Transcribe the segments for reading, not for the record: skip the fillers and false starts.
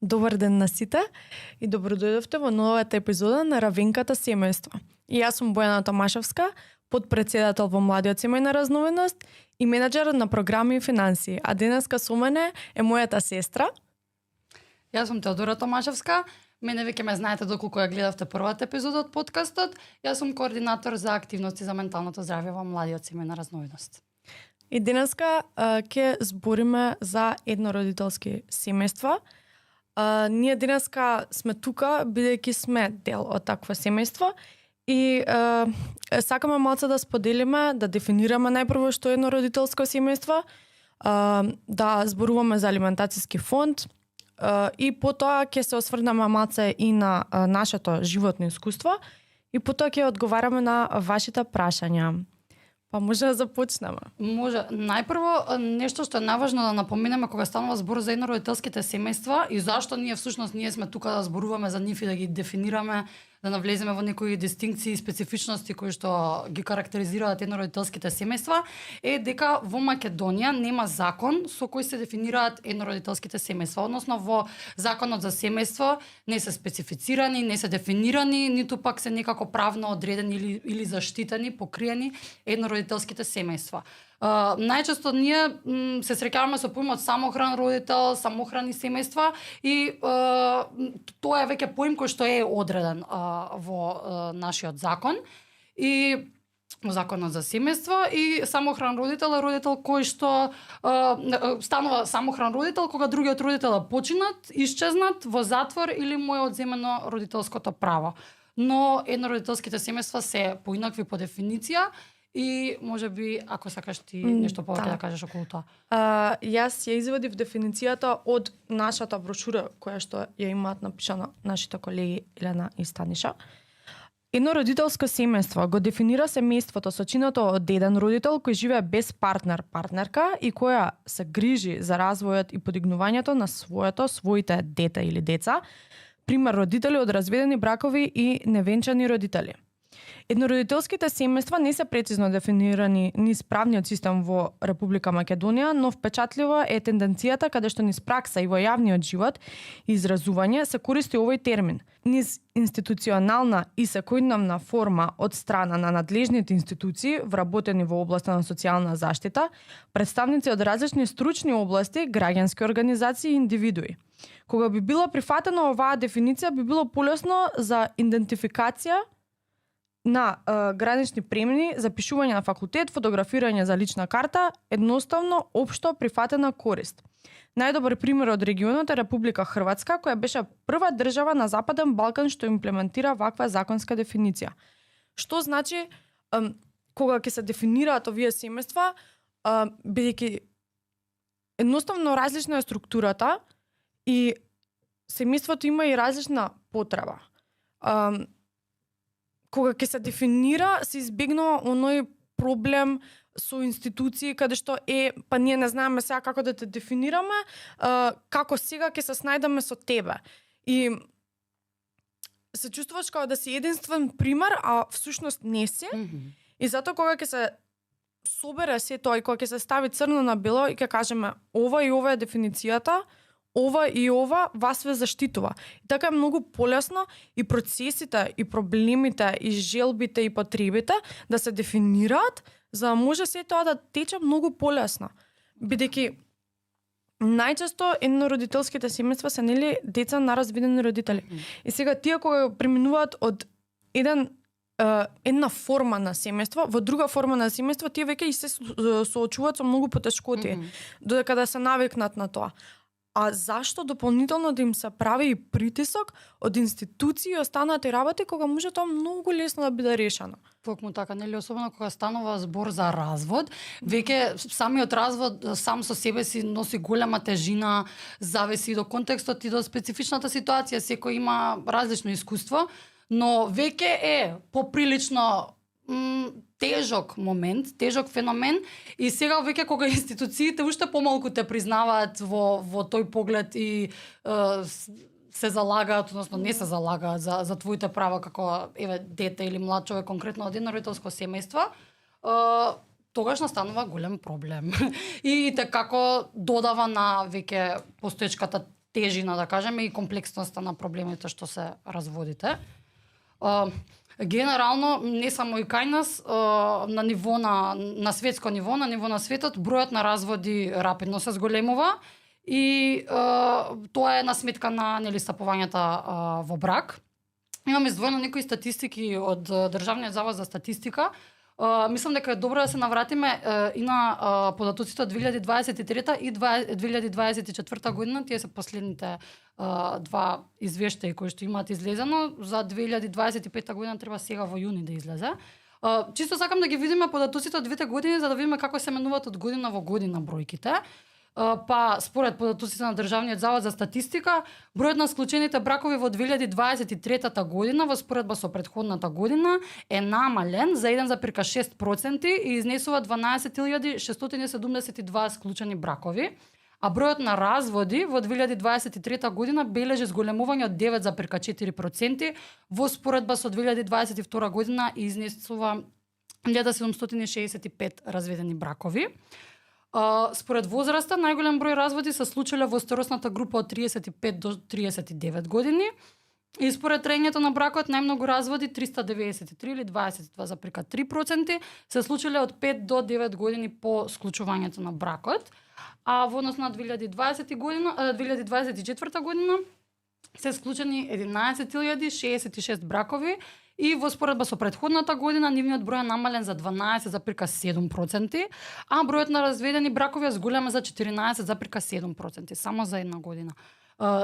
Добар ден на сите и добродојдовте во новата епизода на Равенката семејство. И јас сум Бојана Томашевска, подпредседател во Младиот семејна разновидност и менаџер на програми и финансии. А денеска со мене е мојата сестра. Јас сум Теодора Томашевска. Мене веќе ме знаете доколку ја гледавте првата епизода од подкастот. Јас сум координатор за активности за менталното здравје во Младиот семејна разновидност. И денеска ќе збориме за еднородителски семејства. Ние денеска сме тука бидејќи сме дел од такво семејство и сакаме малце да споделиме, да дефинираме најпрво што е еднородителско семејство, да зборуваме за алиментацијски фонд и потоа ќе се осврнеме малце и на нашето животно искуство и потоа ќе одговараме на вашите прашања. Па може да започнеме. Може. Најпрво, нешто што е наважно да напоменеме кога станува збор за еднородителските семејства и зашто ние сме тука да зборуваме за нив и да ги дефинираме, да навлеземе во некои дистинкции и специфичности кои што ги карактеризираат еднородителските семејства, е дека во Македонија нема закон со кој се дефинираат еднородителските семејства. Односно, во законот за семејство не се специфицирани, не се дефинирани, ниту пак се некако правно одредени или заштитени, покриени еднородителските семејства. Најчесто ние се среќаваме со поимот самохран родител, самохрани семејства и тоа е веќе поим кој што е одреден во нашиот закон и во законот за семејство. И самохран родител е родител кој што станува самохран родител кога другиот родител е починат, исчезнат, во затвор или му е одземено родителското право. Но еднородителските семејства се поинакви по дефиниција. И може би, ако сакаш ти нешто повеќе да кажеш околу тоа. Јас ја извадив дефиницијата од нашата брошура, која што ја имаат напишана нашите колеги Елена и Станиша. Еднородителско семејство го дефинира семејството сочинато од еден родител кој живее без партнерка и која се грижи за развојот и подигнувањето на своите дете или деца, пример родители од разведени бракови и невенчани родители. Еднородителските семејства не се прецизно дефинирани низ правниот систем во Република Македонија, но впечатлива е тенденцијата каде што низ пракса и во јавниот живот и изразување се користи овој термин. Низ институционална и секојдневна форма од страна на надлежните институции вработени во областа на социјална заштита, представници од различни стручни области, граѓански организации и индивидуи. Кога би била прифатена оваа дефиниција, би било полесно за идентификација на гранични премини, запишување на факултет, фотографирање за лична карта, едноставно, општо прифатена корист. Најдобар пример од регионот е Република Хрватска, која беше прва држава на Западен Балкан што имплементира ваква законска дефиниција. Што значи, кога ќе се дефинираат овие семејства, бидејќи едноставно различна е структурата и семејството има и различна потреба. Кога ќе се дефинира, се избегнува оној проблем со институции каде што па ние не знаеме сега како да те дефинираме, како сега ќе се снајдеме со тебе. И се чувствуваш како да си единствен пример, а всушност не си. И затоа кога ќе се собере се тоа и кога ќе се стави црно на бело и ќе кажеме ова и ова е дефиницијата, ова и ова вас ве заштитува. И така е многу полесно и процесите, и проблемите, и желбите, и потребите да се дефинираат, за да може се тоа да тече многу полесно. Бидејќи најчесто еднородителските семејства се нели деца на разведени родители. И сега тие кога преминуваат од една форма на семејство во друга форма на семејство, тие веќе и се соочуваат со многу потешкоти, додека да се навикнат на тоа. А зашто дополнително да им се прави и притисок од институции и останати работи кога може тоа многу лесно да биде решено? Токму така, нели, особено кога станува збор за развод, веќе самиот развод сам со себе си носи голема тежина, зависи до контекстот и до специфичната ситуација, секој има различно искуство, но веќе е поприлично тежок момент, тежок феномен и сега веќе кога институциите уште помалку те признаваат во тој поглед и се залагаат, односно не се залагаат за твоите права како дете или млад човек конкретно од еднородителско семејство, тогаш настанува голем проблем. И како додава на веќе постоечката тежина, да кажеме, и комплексноста на проблемите што се разводите. Генерално, не само и кај нас, на ниво на светско ниво, на ниво на светот, бројот на разводи рапидно се зголемува и тоа е на сметка на стапувањата во брак. Имаме издвоено некои статистики од Државниот завод за статистика. Мислам дека е добро да се навратиме и на податоците од 2023 и 2024 година. Тие се последните два извештаи кои што имаат излезено. За 2025 година треба сега во јуни да излезе. Чисто сакам да ги видиме податоците од двете години за да видиме како се менуваат од година во година бројките. Па според податоците на Државниот завод за статистика, бројот на склучените бракови во 2023 година во споредба со претходната година е намален за 1,6% и изнесува 12.672 склучени бракови, а бројот на разводи во 2023 година бележи зголемување од 9,4% во споредба со 2022 година и изнесува 1765 разведени бракови. Според возраста, најголем број разводи се случиле во старосната група од 35 до 39 години и според траењето на бракот најмногу разводи 393 или 22,3% се случиле од 5 до 9 години по склучувањето на бракот, а во однос на 2024 година се склучени 11.066 бракови и во споредба со претходната година нивниот број е намален за 12,7%, а бројот на разведени бракови е зголем за 14,7%, само за една година.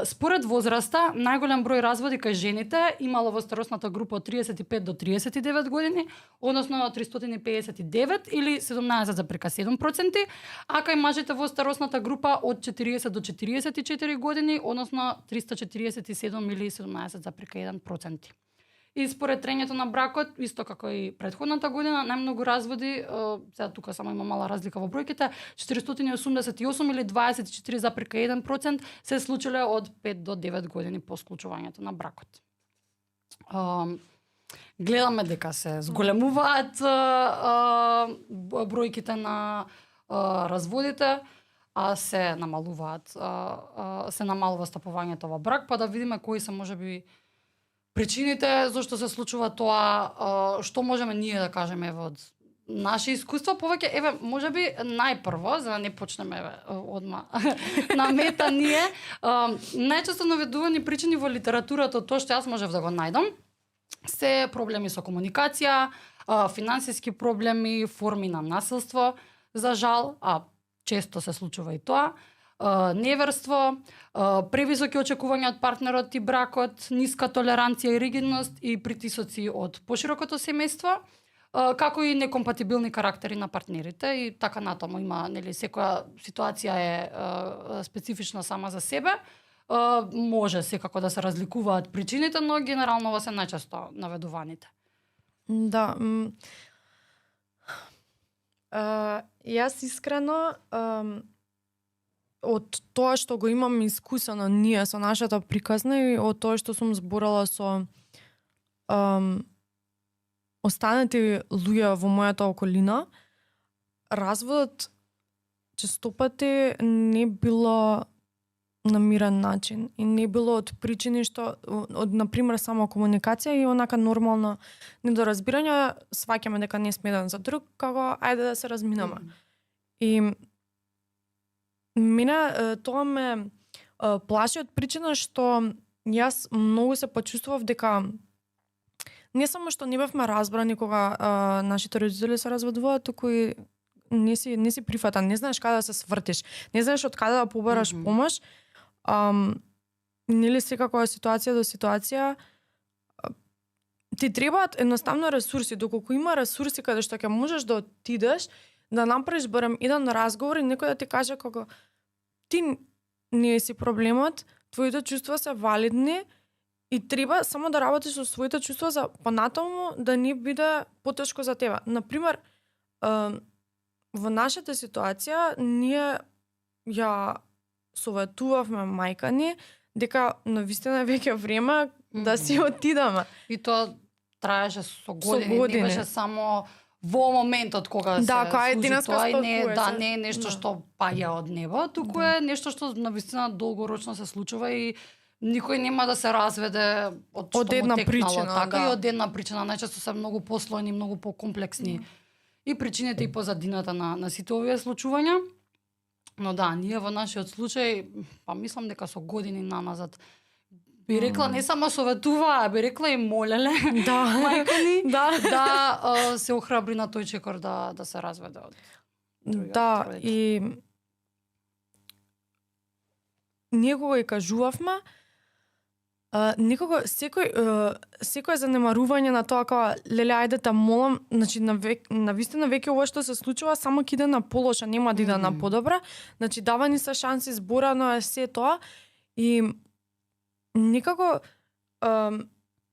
Според возраста, најголем број разводи кај жените имало во старосната група од 35 до 39 години, односно 359 или 17,7%, а кај мажите во старосната група од 40 до 44 години, односно 347 или 17,1%. И според трењето на бракот, исто како и претходната година, најмногу разводи, сега тука само има мала разлика во бројките, 488 или 24,1% се случиле од 5 до 9 години по склучувањето на бракот. Гледаме дека се зголемуваат бројките на разводите, а се намалува стапувањето во брак, па да видиме кои се можеби причините зашто се случува тоа, што можеме ние да кажеме од наше искуство, повеќе можеби најпрво за да не почнеме одма на мета ние, најчесто наведувани причини во литературата, тоа што јас можев да го најдам, се проблеми со комуникација, финансиски проблеми, форми на насилство, за жал, а често се случува и тоа, неверство, превисоки очекувања од партнерот и бракот, ниска толеранција и ригидност и притисоци од поширокото семејство, како и некомпатибилни карактери на партнерите и така натаму има, секоја ситуација е специфична сама за себе. Може секако да се разликуваат причините, но генерално ова се најчесто наведуваните. Да. Јас искрено од тоа што го имам искусено ние со нашата приказна и од тоа што сум зборала со останати луѓе во мојата околина, разводот честопати не било на мирен начин и не било од причини што од например само комуникација и онака нормално недоразбирање, сваќаме дека не сме еден за друг, како ајде да се разминаме. И мене тоа ме плаши од причина што јас многу се почувствував дека не само што не бевме разбрани кога нашите родители се разводуваат, туку и не си прифатан, не знаеш каде да се свртиш, не знаеш од каде да побараш помош. Нели секако е ситуација до ситуација, ти требаат едноставно ресурси, доколку има ресурси каде што ќе можеш да отидеш, да направиш барем еден разговор и некој да ти каже како ти не си проблемот, твоите чувства се валидни и треба само да работиш со своите чувства за понатаму да не биде потешко за тебе. Например, во нашата ситуација ние ја советувавме мајка ни дека навистина веќе време да си отидеме. И тоа траеше со години, не беше само во моментот кога Да, се кога е случи денеска тоа и не, спакуе да, се. не е нешто Да. што паѓа од небо, туку е нешто што навистина долгорочно се случува и никој нема да се разведе од што Од една му текнало причина, така да. и од една причина, најчесто се многу послојни, многу покомплексни. И причините и позадината на сите овие случувања. Но да, ние во нашиот случај, па мислам дека со години наназад би рекла не само советуваа, би рекла и молеле Да. мајка ни Да. се охрабри на тој чекор да се разведе од другиот Да, родител. и ние кога и кажувавме, некако секој занемарување на тоа како леле ајде те молам, значи навистина веќе ова што се случува само ќе иде на полоша, нема да иде на подобра. Значи давани се шанси, зборано е се тоа и некако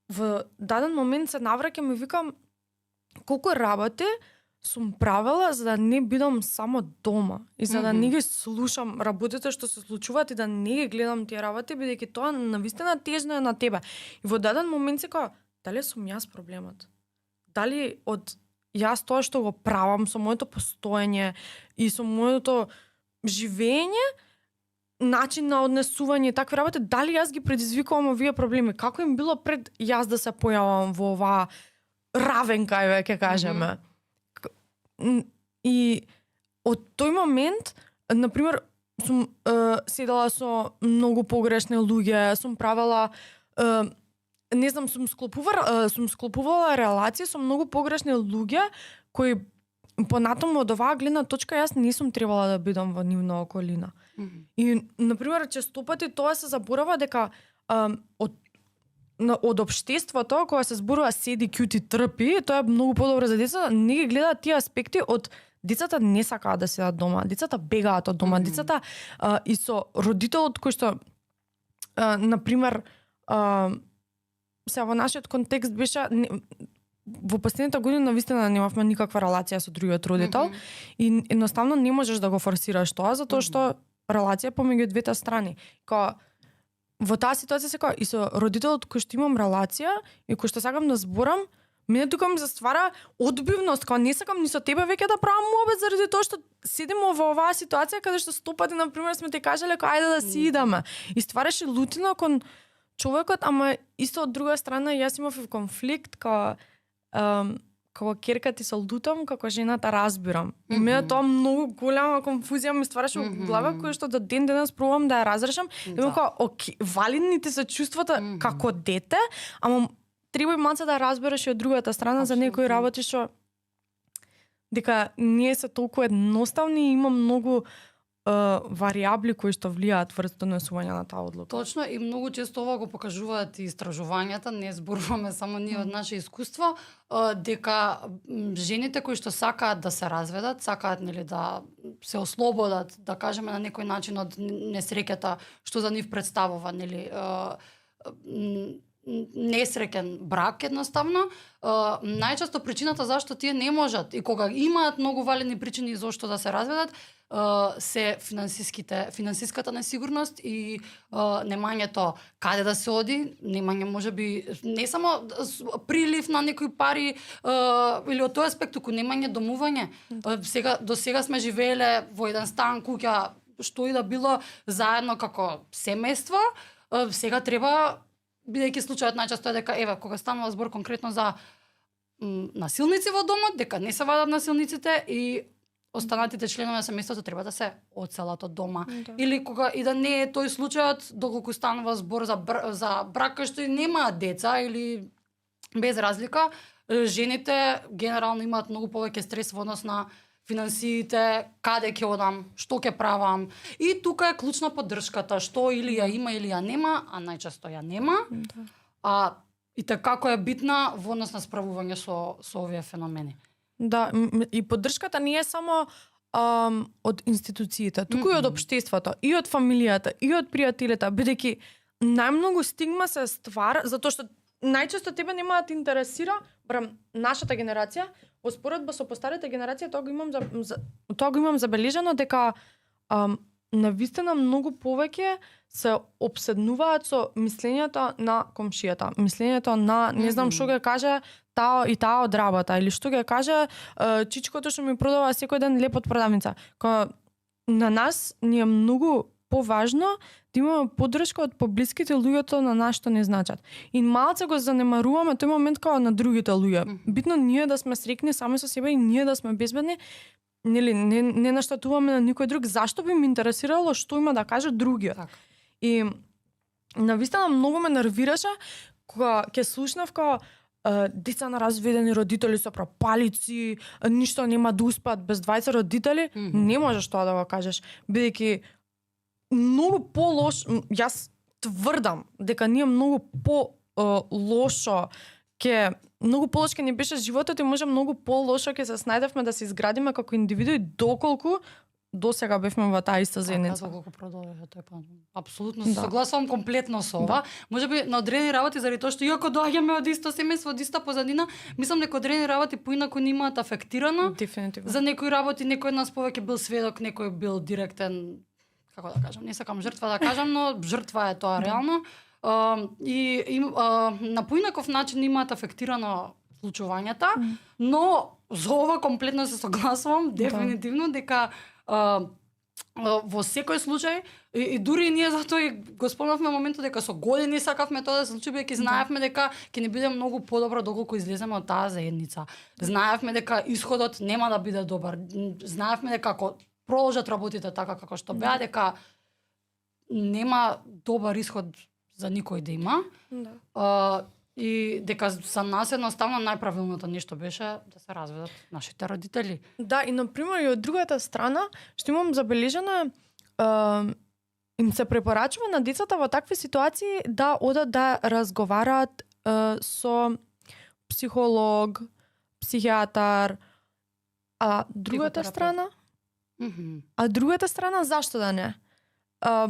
во даден момент се навраќам и викам колку работи сум правела за да не бидам само дома и за да не ги слушам работите што се случуваат и да не ги гледам тие работи, бидејќи тоа навистина тежно е на тебе. И во даден момент се као, дали сум јас проблемот? Дали од јас тоа што го правам со моето постоење и со моето живење, начин на однесување и такви работи, дали јас ги предизвикувам овие проблеми? Како им било пред јас да се појавам во оваа равенка, ќе кажеме? И од тој момент, например, сум седела со многу погрешни луѓе, сум правела не знам, сум склопувала релации со многу погрешни луѓе кои понатаму од оваа гледна точка јас не сум требала да бидам во нивна околина. И например, честопати тоа се заборава дека од општеството, кога се зборува седи, кјути, трпи, тоа е многу подобро за децата, не ги гледаат тие аспекти од децата не сакаат да седат дома, децата бегаат од дома, децата и со родителот кој што например се во нашиот контекст беше во последните години навистина немавме никаква релација со другиот родител и едноставно не можеш да го форсираш тоа затоа што релација помеѓу двете страни. Кога во таа ситуација се и со родителот кој што имам релација и кој што сакам да зборам, мене тука ми се ствара одбивност, кога не сакам ни со тебе веќе да правам муабет заради тоа што седимо во оваа ситуација каде што 100 пати на пример сме ти кажале ајде да си идеме. И ствараше лутина кон човекот, ама исто од друга страна јас имав и конфликт кога ќерка ти се лутам, како жената разбирам. И мене тоа многу голема конфузија ми ствараше во глава, која што до ден денес пробувам да ја разрешам. И како, оке, валидните се чувствата како дете, ама треба и малце да разбереш и од другата страна за некои работи што дека ние се толку едноставни и има многу варијабли кои што влијаат врз донесување на таа одлука. Точно, и многу често ова го покажуваат и истражувањата, не зборуваме само ние од наше искуство, дека жените кои што сакаат да се разведат, сакаат нели да се ослободат, да кажеме на некој начин од несреќата што за нив представува, нели несреќен брак едноставно, најчесто причината зашто тие не можат и кога имаат многу валидни причини зошто да се разведат, се финансиската несигурност и немањето каде да се оди, немање можеби не само прилив на некои пари или од тој аспект, туку немање домување. До сега сме живееле во еден стан, куќа, што и да било заедно како семејство, сега треба, бидејќи случајот најчесто е дека еве кога станува збор конкретно за насилници во домот, дека не се вадат насилниците и останатите членови на семејството треба да се одселат од дома. Да. Или кога и да не е тој случајот, доколку станува збор за брак кој што и немаат деца или без разлика, жените генерално имаат многу повеќе стрес во однос на финансиите, каде ќе одам, што ќе правам. И тука е клучна поддршката, што или ја има или ја нема, а најчесто ја нема. Да. И така како е битна во однос на справување со овие феномени. Да, и поддршката не е само од институциите, туку и од општеството, и од фамилијата, и од пријателите, бидејќи најмногу стигма се ствара, затоа што најчесто тебе нема да те интересира, барем нашата генерација, во споредба со постарите генерација, тоа го имам забележано дека навистина многу повеќе се обседнуваат со мислењето на комшијата, мислењето на не знам што ќе каже таа одработа или што ќе каже чичкото што ми продава секој ден леп од продавница. Кога на нас ни е многу поважно да имаме поддршка од поблиските луѓето на нас што не значат. И малце го занемаруваме тој момент како на другите луѓе. Битно ние да сме среќни сами со себе и ние да сме безбедни. Нели не наштатуваме на никој друг. Зашто би ме интересирало што има да каже другиот? Так. И навистина многу ме нервираше кога ќе слушнав како деца на разведени родители со пропалици, ништо нема да успеат без двајца родители, не можеш тоа да го кажеш, бидејќи многу по-лош, јас тврдам дека ние многу по-лошо многу полош ќе ни беше животот и може многу по-лошо ќе се снајдевме да се изградиме како индивидуи доколку досега бевме во таа иста заедница. Така, колку продолжува тој пат. Апсолутно се согласувам комплетно со ова. Можеби на одредени работи заради тоа што иако доаѓаме од исто семејство, од иста позадина, мислам дека одредени работи поинаку ни имаат афектирано. Дефинитивно. За некои работи некој од нас повеќе бил сведок, некој бил директен, како да кажам, не сакам жртва да кажам, но жртва е тоа реално. На поинаков начин имаат афектирано случувањата, но за ова комплетно се согласувам дефинитивно дека во секој случај и дури ние затоа и го спомнавме моментот дека со години сакавме тоа да се случи, бидејќи знаевме дека ќе ни биде многу подобро доколку излеземе од таа заедница. Знаевме дека исходот нема да биде добар. Знаевме дека ако продолжат работите така како што беа, дека нема добар исход за никој да има. И дека за нас едноставно најправилното нешто беше да се разведат нашите родители. Да, и например и од другата страна, што имам забележено, им се препорачува на децата во такви ситуации да одат да разговараат со психолог, психијатар, а другата страна? А другата страна зашто да не?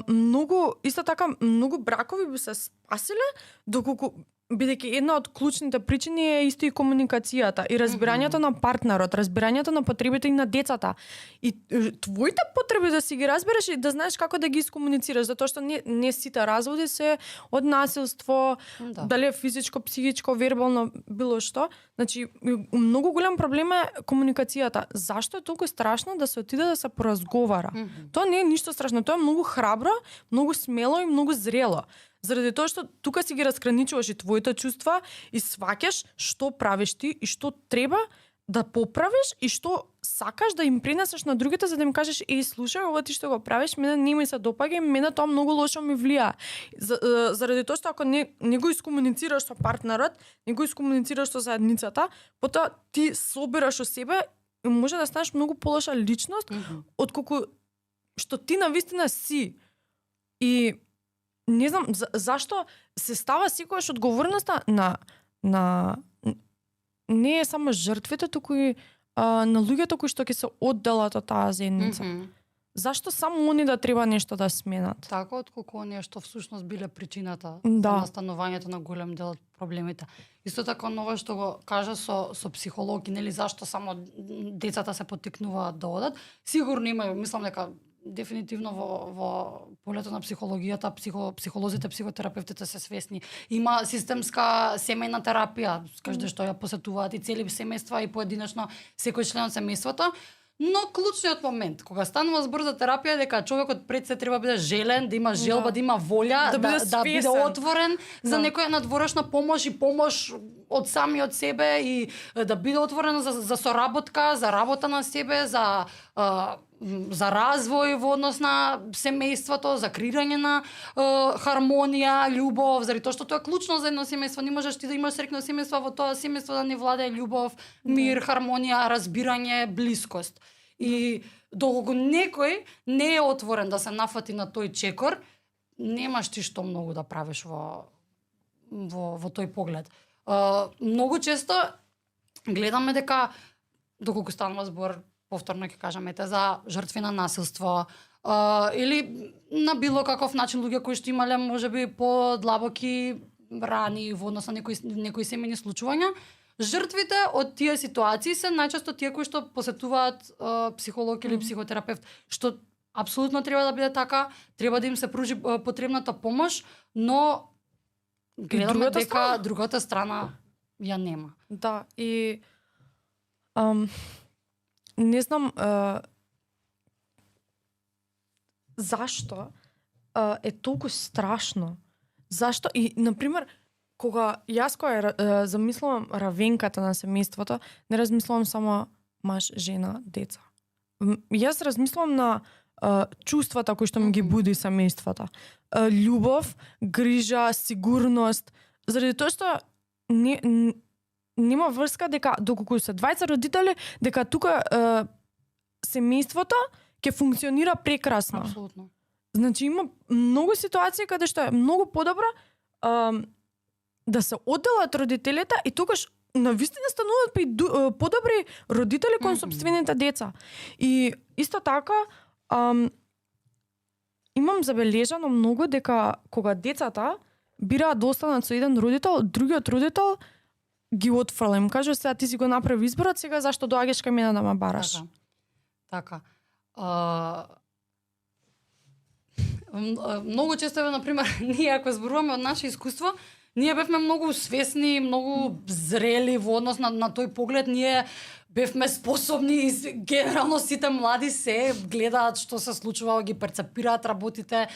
Многу, исто така, многу бракови би се спасиле доколку бидејќи една од клучните причини е исто и комуникацијата и разбирањето на партнерот, разбирањето на потребите и на децата. И твоите потреби да си ги разбереш и да знаеш како да ги искомуницираш, затоа што не сите разводи се од насилство, дали е физичко, психичко, вербално, било што. Значи, многу голем проблем е комуникацијата. Зашто е толку страшно да се отиде да се поразговара? Тоа не е ништо страшно, тоа е многу храбро, многу смело и многу зрело. Заради тоа што тука си ги разграничуваш и твоите чувства и сваќаш што правиш ти и што треба да поправиш и што сакаш да им пренесеш на другите за да им кажеш слушај, ова ти што го правиш, мене не ми се допаѓа и мене тоа многу лошо ми влија. Заради тоа што ако не го искомуницираш со партнерот, не го искомуницираш со заедницата, потоа ти собираш о себе и може да станеш многу полоша личност отколку што ти навистина си. И не знам зашто се става секогаш одговорноста на не е само жртвите, туку и на луѓето кои што ќе се одделат од таа заедница. Зашто само они да треба нешто да сменат? Така, отколку оние што всушност биле причината за настанувањето на голем дел од проблемите. Исто така ова што го кажа со психолог и нели зашто само децата се поттикнуваат да одат, сигурно има, мислам дека дефинитивно во полето на психологијата, психолозите, психотерапевтите се свесни. Има системска семејна терапија, каде што ја посетуваат и цели семејства и поединечно секој член од семејството. Но клучниот момент, кога станува збор за терапија, дека човекот пред се треба да биде желен, да има желба, да има волја, да биде отворен за некоја надворешна помош и помош од самиот себе и да биде отворен за соработка, за работа на себе, за развој во однос на семејството, за креирање на хармонија, љубов, заради тоа што тоа е клучно за едно семејство. Не можеш ти да имаш среќно семејство, во тоа семејство да не владее љубов, мир, хармонија, разбирање, блискост. И доколку некој не е отворен да се нафати на тој чекор, немаш ти што многу да правиш во тој поглед. Многу често гледаме дека доколку станува збор, повторно ќе кажам, за жртви на насилство или на било каков начин луѓе кои што имале можеби подлабоки рани во однос на некои семејни случувања, жртвите од тие ситуации се најчесто тие кои што посетуваат психолог или психотерапевт, што апсолутно треба да биде така, треба да им се пружи потребната помош, но гледаме дека другата страна ја нема. Да, и не знам зашто е толку страшно. Зашто и например кога јас замислувам равенката на семејството, не размислувам само маж, жена, деца. Јас размислувам на чувствата кои што ми ги буди семејството. Љубов, грижа, сигурност, заради тоа што нема врска дека доколку се двајца родители, дека тука семејството ќе функционира прекрасно. Апсолутно. Значи има многу ситуации каде што е многу подобро да се одделат родителите и тогаш навистина стануваат подобри родители кон сопствените деца. И исто така имам забележано многу дека кога децата бираат да останат со еден родител, другиот родител ги отфрлим. Кажа сега ти си го направи изборот, сега зашто доаѓаш кај мене да ме бараш? Така. Многу често на пример ние ако зборуваме од наше искуство, ние бевме многу свесни, многу зрели во однос на тој поглед, ние бевме способни и генерално сите млади се гледаат што се случува, ги перцепираат работите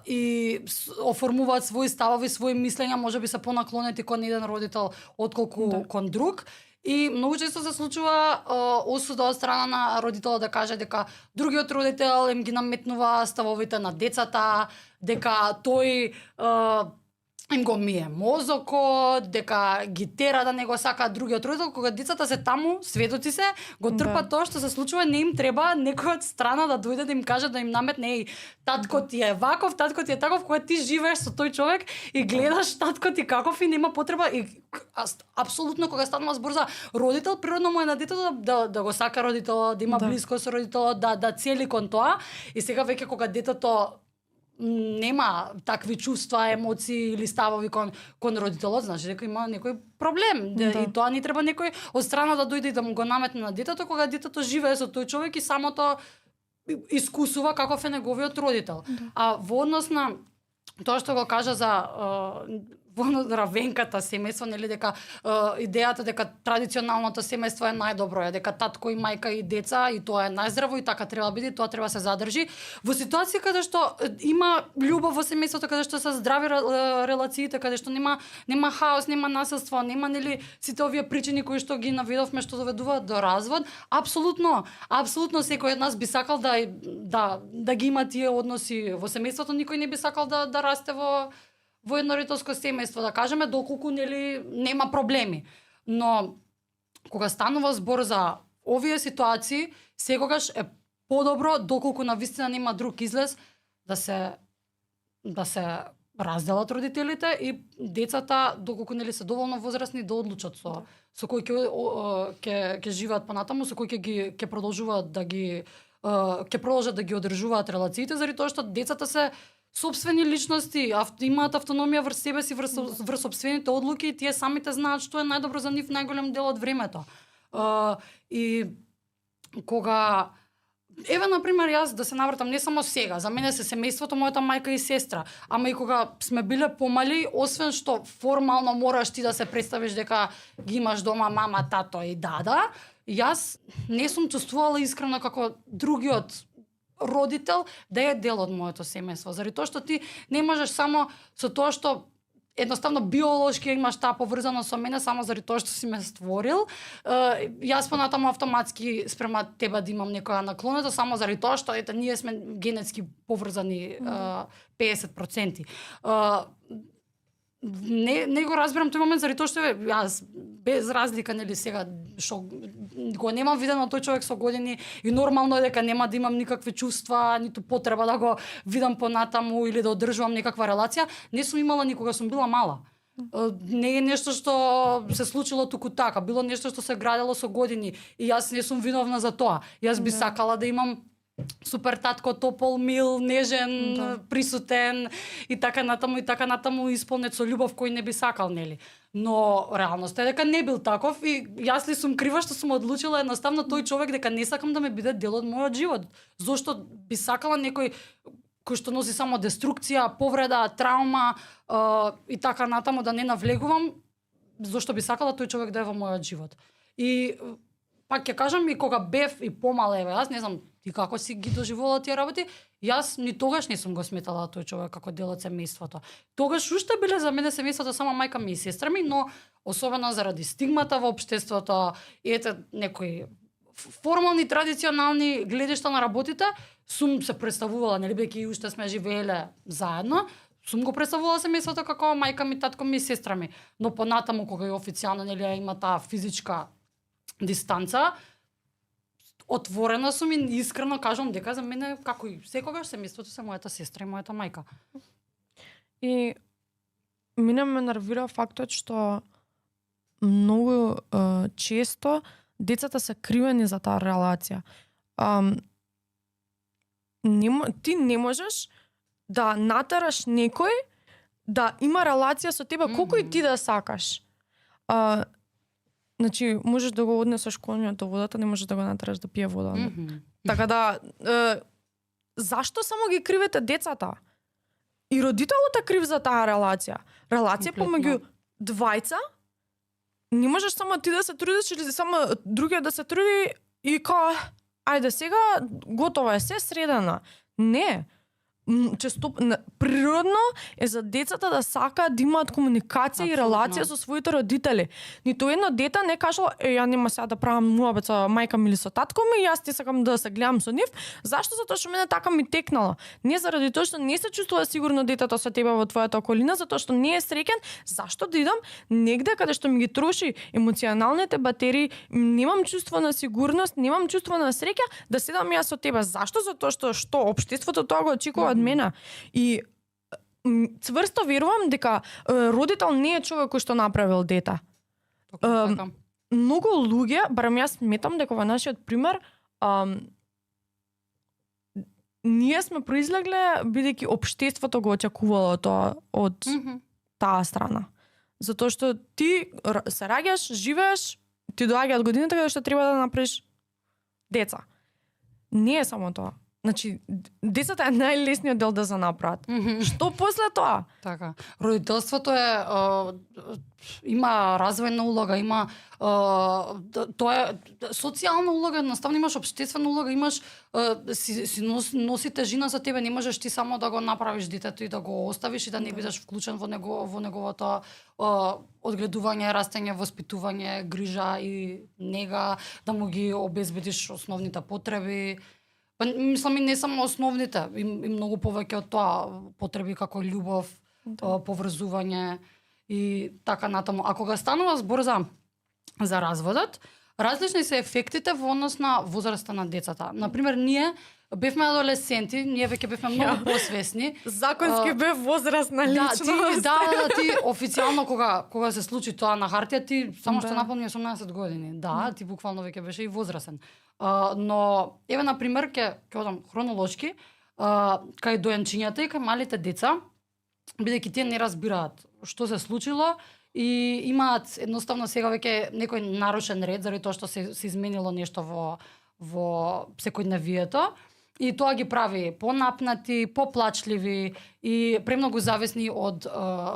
и оформуваат своји ставови, своји мислења, можеби се понаклонети кон еден родител отколку кон друг. И многу често се случува осуда од страна на родителот да каже дека другиот родител им ги наметнува ставовите на децата, дека тој им го мие мозокот, дека ги тера да не го сакаат другиот родител, кога децата се таму, светоци се, го трпат тоа што се случува, не им треба некој од страна да дојде да им каже, да им наметне, татко ти е ваков, татко ти е таков, кога ти живееш со тој човек и гледаш татко ти каков и нема потреба и апсолутно кога станува збор за родител, природно му е на детето да го сака родителот, да има близко со родителот, да цели кон тоа. И сега веќе кога детето нема такви чувства, емоции или ставови кон родителот, значи дека има некој проблем. И тоа ни треба некој од страна да дојде и да му го наметне на детето, кога детето живее со тој човек и самото искусува каков е неговиот родител. А во однос на тоа што го кажа за во равенката семејство, нели дека идејата дека традиционалното семејство е најдобро, е дека татко и мајка и деца и тоа е најздраво и така треба биде, тоа треба се задржи. Во ситуација каде што има љубов во семејството, каде што се здрави релациите, каде што нема хаос, нема насилство, нема нели сите овие причини кои што ги наведовме што доведуваат до развод, апсолутно секој од нас би сакал да ги има тие односи во семејството, никој не би сакал да расте во еднородителско семејство, да кажеме, доколку нели нема проблеми. Но кога станува збор за овие ситуации, секогаш е подобро доколку навистина нема друг излез да се разделат родителите и децата доколку нели се доволно возрастни да одлучат со кој ќе живеат понатаму, со кој ќе продолжуваат ќе продолжат да ги одржуваат релациите, заради тоа што децата се сопствени личности, имаат автономија врз себе си, врз сопствените одлуки и тие самите знаат што е најдобро за нив најголем дел од времето. И кога еве например јас да се навратам не само сега, за мене се семејството мојата мајка и сестра, ама и кога сме биле помали, освен што формално мораш ти да се представиш дека ги имаш дома мама, тато и дада, јас не сум чувствувала искрено како другиот родител да е дел од моето семејство. Заради тоа што ти не можеш само со тоа што едноставно биолошки имаш таа поврзаност со мене само заради тоа што си ме створил. Јас понатаму автоматски спрема тебе да имам некоја наклонета само заради тоа што ние сме генетски поврзани 50%. Не го разбирам тој момент заради тоа што јас без разлика нели сега што го немам видено тој човек со години и нормално е дека нема да имам никакви чувства, ниту потреба да го видам понатаму или да одржувам некаква релација, не сум имала никога, сум била мала. Не е нешто што се случило туку така, било нешто што се градело со години и јас не сум виновна за тоа. Јас би сакала да имам супер татко, топол, мил, нежен, присутен и така натаму исполнет со љубов кој не би сакал, нели? Но реалноста е дека не бил таков и јас ли сум крива што сум одлучила едноставно тој човек дека не сакам да ме биде дел од мојот живот. Зошто би сакала некој кој што носи само деструкција, повреда, траума и така натаму да не навлегувам, зошто би сакала тој човек да е во мојот живот. И пак ќе кажам, и кога бев и помала, еве, јас не знам ти како си ги доживувала тие работи, јас ни тогаш не сум го сметала тој човек како дел од семејството. Тогаш уште биле за мене семејството само мајка ми и сестра ми, но особено заради стигмата во општеството и ете некои формални, традиционални гледишта на работите, сум се представувала, нели бејќи уште сме живееле заедно, сум го представувала семејството како мајка ми, татко ми и сестра ми. Но понатаму кога е официјално, нели има таа физичка дистанца, отворена сум и искрено кажам дека за мене како и секогаш семејството се мојата сестра и мојата мајка. И мене ме нервира фактот што многу често децата се кривени за таа релација. Ти не можеш да натераш некој да има релација со тебе колку и ти да сакаш. Значи, можеш да го однесеш конјот до водата, не можеш да го натераш да пие вода. Така да, зашто само ги кривите децата? И родителот е крив за таа релација. Релација помеѓу двајца, не можеш само ти да се трудиш или само другиот да се труди и као, ајде сега, готово е, се средено. Не. Природно е за децата да сакаат да имаат комуникација и релација со своите родители. Ниту едно дете не кажало, ја нема сега да правам муабет со мајка ми или со татко ми, јас ти сакам да се гледам со нив. Зашто? Затоа што мене така ми текнало. Не заради тоа што не се чувствува сигурно детето со тебе во твојата околина, затоа што не е среќен. Зашто да идам негде каде што ми ги троши емоционалните батерии, немам чувство на сигурност, немам чувство на среќа, да седам јас со тебе. Зашто? Затоа што општеството тоа го очекува од мене. И цврсто верувам дека родител не е човек кој што направил дете. Многу луѓе, барем јас сметам дека во нашиот пример, ние сме произлегле бидејќи општеството го очекувало тоа од таа страна. Затоа што ти се раѓаш, живееш, ти доаѓаат годините кога што треба да направиш деца. Не е само тоа. Значи, децата е најлесниот дел да се направат. Што после тоа? Така. Родителството има развојна улога, има тоа е социјална улога, едноставно имаш општествена улога, имаш си носи тежина за тебе, не можеш ти само да го направиш детето и да го оставиш и да не бидеш вклучен во неговото одгледување, растење, воспитување, грижа и нега, да му ги обезбедиш основните потреби. Мислам и не само основните, и многу повеќе од тоа, потреби како љубов, поврзување и така натаму. А кога станува збор за разводот, различни се ефектите во однос на возраста на децата. Например, ние бевме адолесценти, ние веќе бевме многу посвесни. Законски бев возрастна личност. Ти официјално кога се случи тоа на хартија, ти само што наполни 18 години. Да, ти буквално веќе беше и возрастен. Но еве на пример ќе одам хронолошки, кај дојанчињата и кај малите деца, бидејќи тие не разбираат што се случило и имаат едноставно сега веќе некој нарушен ред заради тоа што се изменило нешто во секојдневието. И тоа ги прави понапнати, поплачливи и премногу зависни од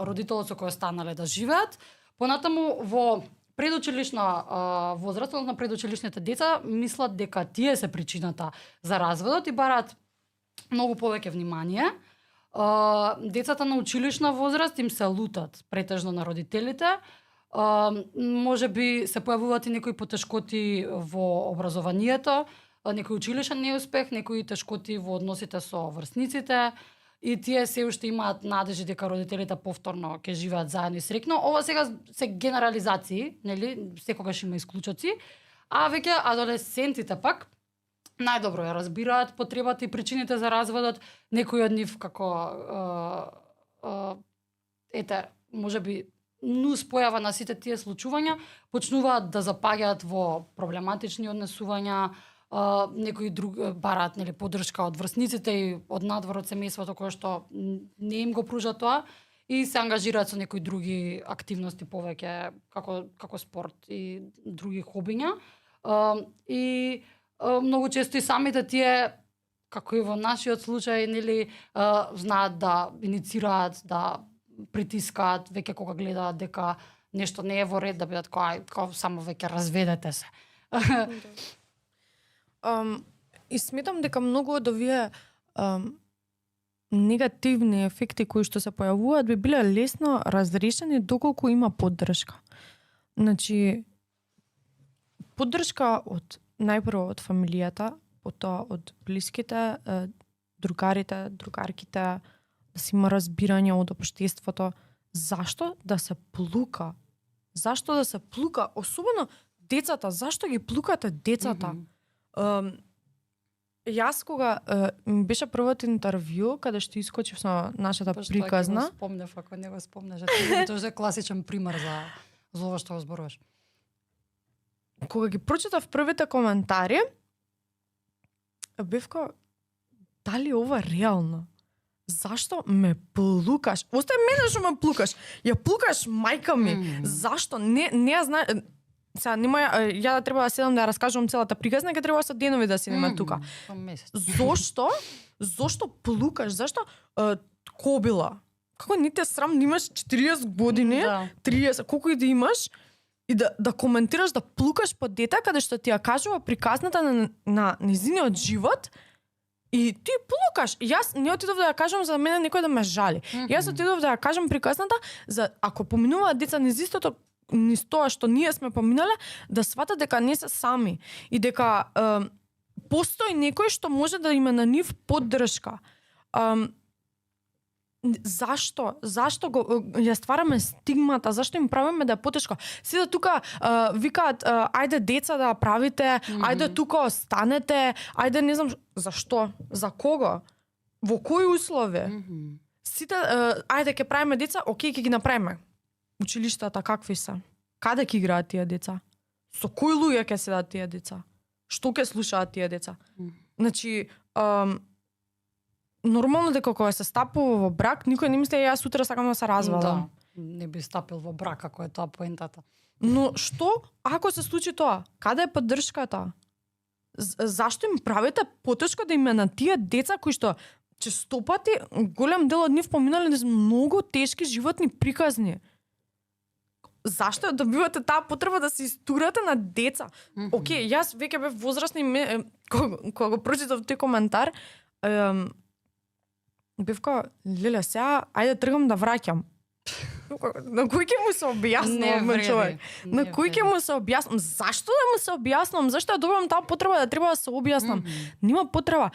родителот со кој останале да живеат. Понатаму во предучилишна возраст, на предучилишните деца мислат дека тие се причината за разводот и бараат многу повеќе внимание. Децата на училишна возраст им се лутат претежно на родителите. Може би се појавуваат и некои потешкоти во образованието, некој училишен неуспех, некои тешкоти во односите со врсниците. И тие се уште имаат надежи дека родителите повторно ќе живеат заедно и среќно. Ова сега се генерализации, нели, секогаш има исклучоци, а веќе адолесцентите пак најдобро ја разбираат потребата и причините за разводот. Некои од нив како можеби нус појава на сите тие случувања почнуваат да запаѓаат во проблематични однесувања. Некои други бараат нели поддршка од врсниците и од надвор од семејството кое што не им го пружа тоа и се ангажираат со некои други активности повеќе како спорт и други хобиња. И многу често и самите тие, како и во нашиот случај, нели, знаат да иницираат, да притискаат веќе кога гледаат дека нешто не е во ред да бидат како само веќе разведете се. И сметам дека многу од овие негативни ефекти кои што се појавуваат би биле лесно разрешени доколку има поддршка. Значи, поддршка од најпрво од фамилијата, потоа од блиските, другарите, другарките, да се има разбирање од општеството. Зашто да се плука? Зашто да се плука? Особено децата. Зашто ги плукате децата? Јас кога ми беше првото интервју каде што искочив со нашата приказна. Што спомнев, ако не го спомнеш, тоа е класичен пример за ова што го зборуваш. Кога ги прочитав првите коментари, бев како, дали ова реално? Зашто ме плукаш? Остави мене што ме плукаш. Ја плукаш мајка ми. Зашто? Не ја знае. Сега нема ја да треба да седам да ја раскажувам целата приказна, ќе треба со денови да седиме тука. Зошто? Зошто плукаш? Зашто кобила? Како не те срам, имаш 40 години, 30, колку и да имаш, и да коментираш, да плукаш по дете каде што ти ја кажува приказната на незиниот живот, и ти плукаш. Јас не отидов да ја кажам за мене некој да ме жали. Јас отидов да ја кажам приказната за ако поминуваат деца низ истото низ тоа што ние сме поминале, да сватат дека не се сами и дека постои некој што може да има на нив поддршка. Зашто? Зашто ја ствараме стигмата? Зашто им правиме да е потешко? Седа тука викаат ајде деца да правите, ајде тука останете, ајде не знам зашто, за кого, во кои услови. Сите ајде ќе правиме деца, окей ќе ги направиме. Училиштата какви се? Каде ќе играат тие деца? Со кои луѓе ќе седат тие деца? Што ќе слушаат тие деца? Значи нормално дека кога се стапува во брак, никој не мисли јас сутра сакам да се развалам. Да, не би стапил во брак ако е тоа поентата. Но што ако се случи тоа? Каде е поддршката? Зашто им правите потешко да им е на тие деца кои што честопати голем дел од нив поминале низ многу тешки животни приказни? Зашто добивате таа потреба да се истурате на деца? Океј, јас веќе бев возрастна и кога го прочитав тој коментар, бев како, леле, сега, ајде тргам да враќам. На кој ќе му се објаснам, човек? На кој ќе му се објаснам? Зашто да му се објаснам? Зашто ја добивам таа потреба да треба да се објаснам? Нема потреба.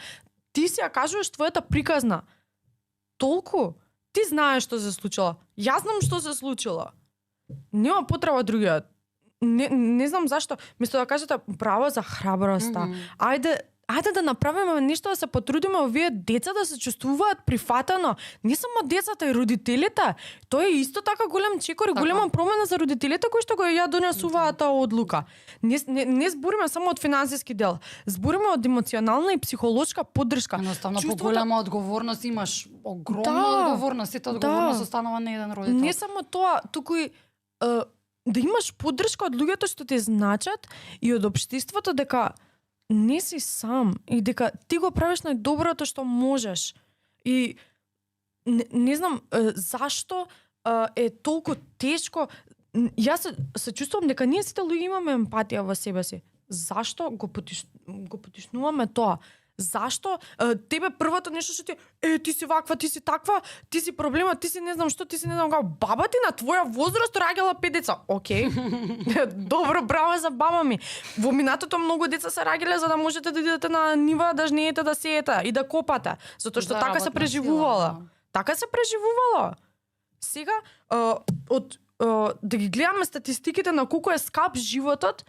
Ти си ја кажуваш твојата приказна. Толку. Ти знаеш што се случило. Јас знам што се случило. Нема потреба другиот. Не знам зашто. Место да кажете браво за храброста. Ајде да направиме нешто, да се потрудиме овие деца да се чувствуваат прифатено. Не само децата и родителите. Тоа е исто така голем чекор и голема промена за родителите кои што го ја донесуваат таа одлука. Не збориме само од финансиски дел. Збориме од емоционална и психолошка поддршка. Едноставно поголема одговорност имаш, огромна одговорност, сета одговорност останува на еден родител. Не само тоа, туку и да имаш поддршка од луѓето што ти значат и од општеството дека не си сам и дека ти го правиш најдоброто што можеш. И не знам зашто е толку тешко. Јас се чувствувам дека ние сите луѓе имаме емпатија во себе си. Зашто го потишнуваме тоа? Зашто тебе првото нешто што ти си ваква, ти си таква, ти си проблема, ти си не знам што, ти си не знам како, баба ти на твоја возраст раѓала 5 деца. Океј. Добро, браво за баба ми. Во минатото многу деца се раѓале за да можете да идете на нива, да жнеете, да сеете и да копате, затоа што така се преживувала. Така се преживувала. Сега да ги гледаме статистиките на колку е скап животот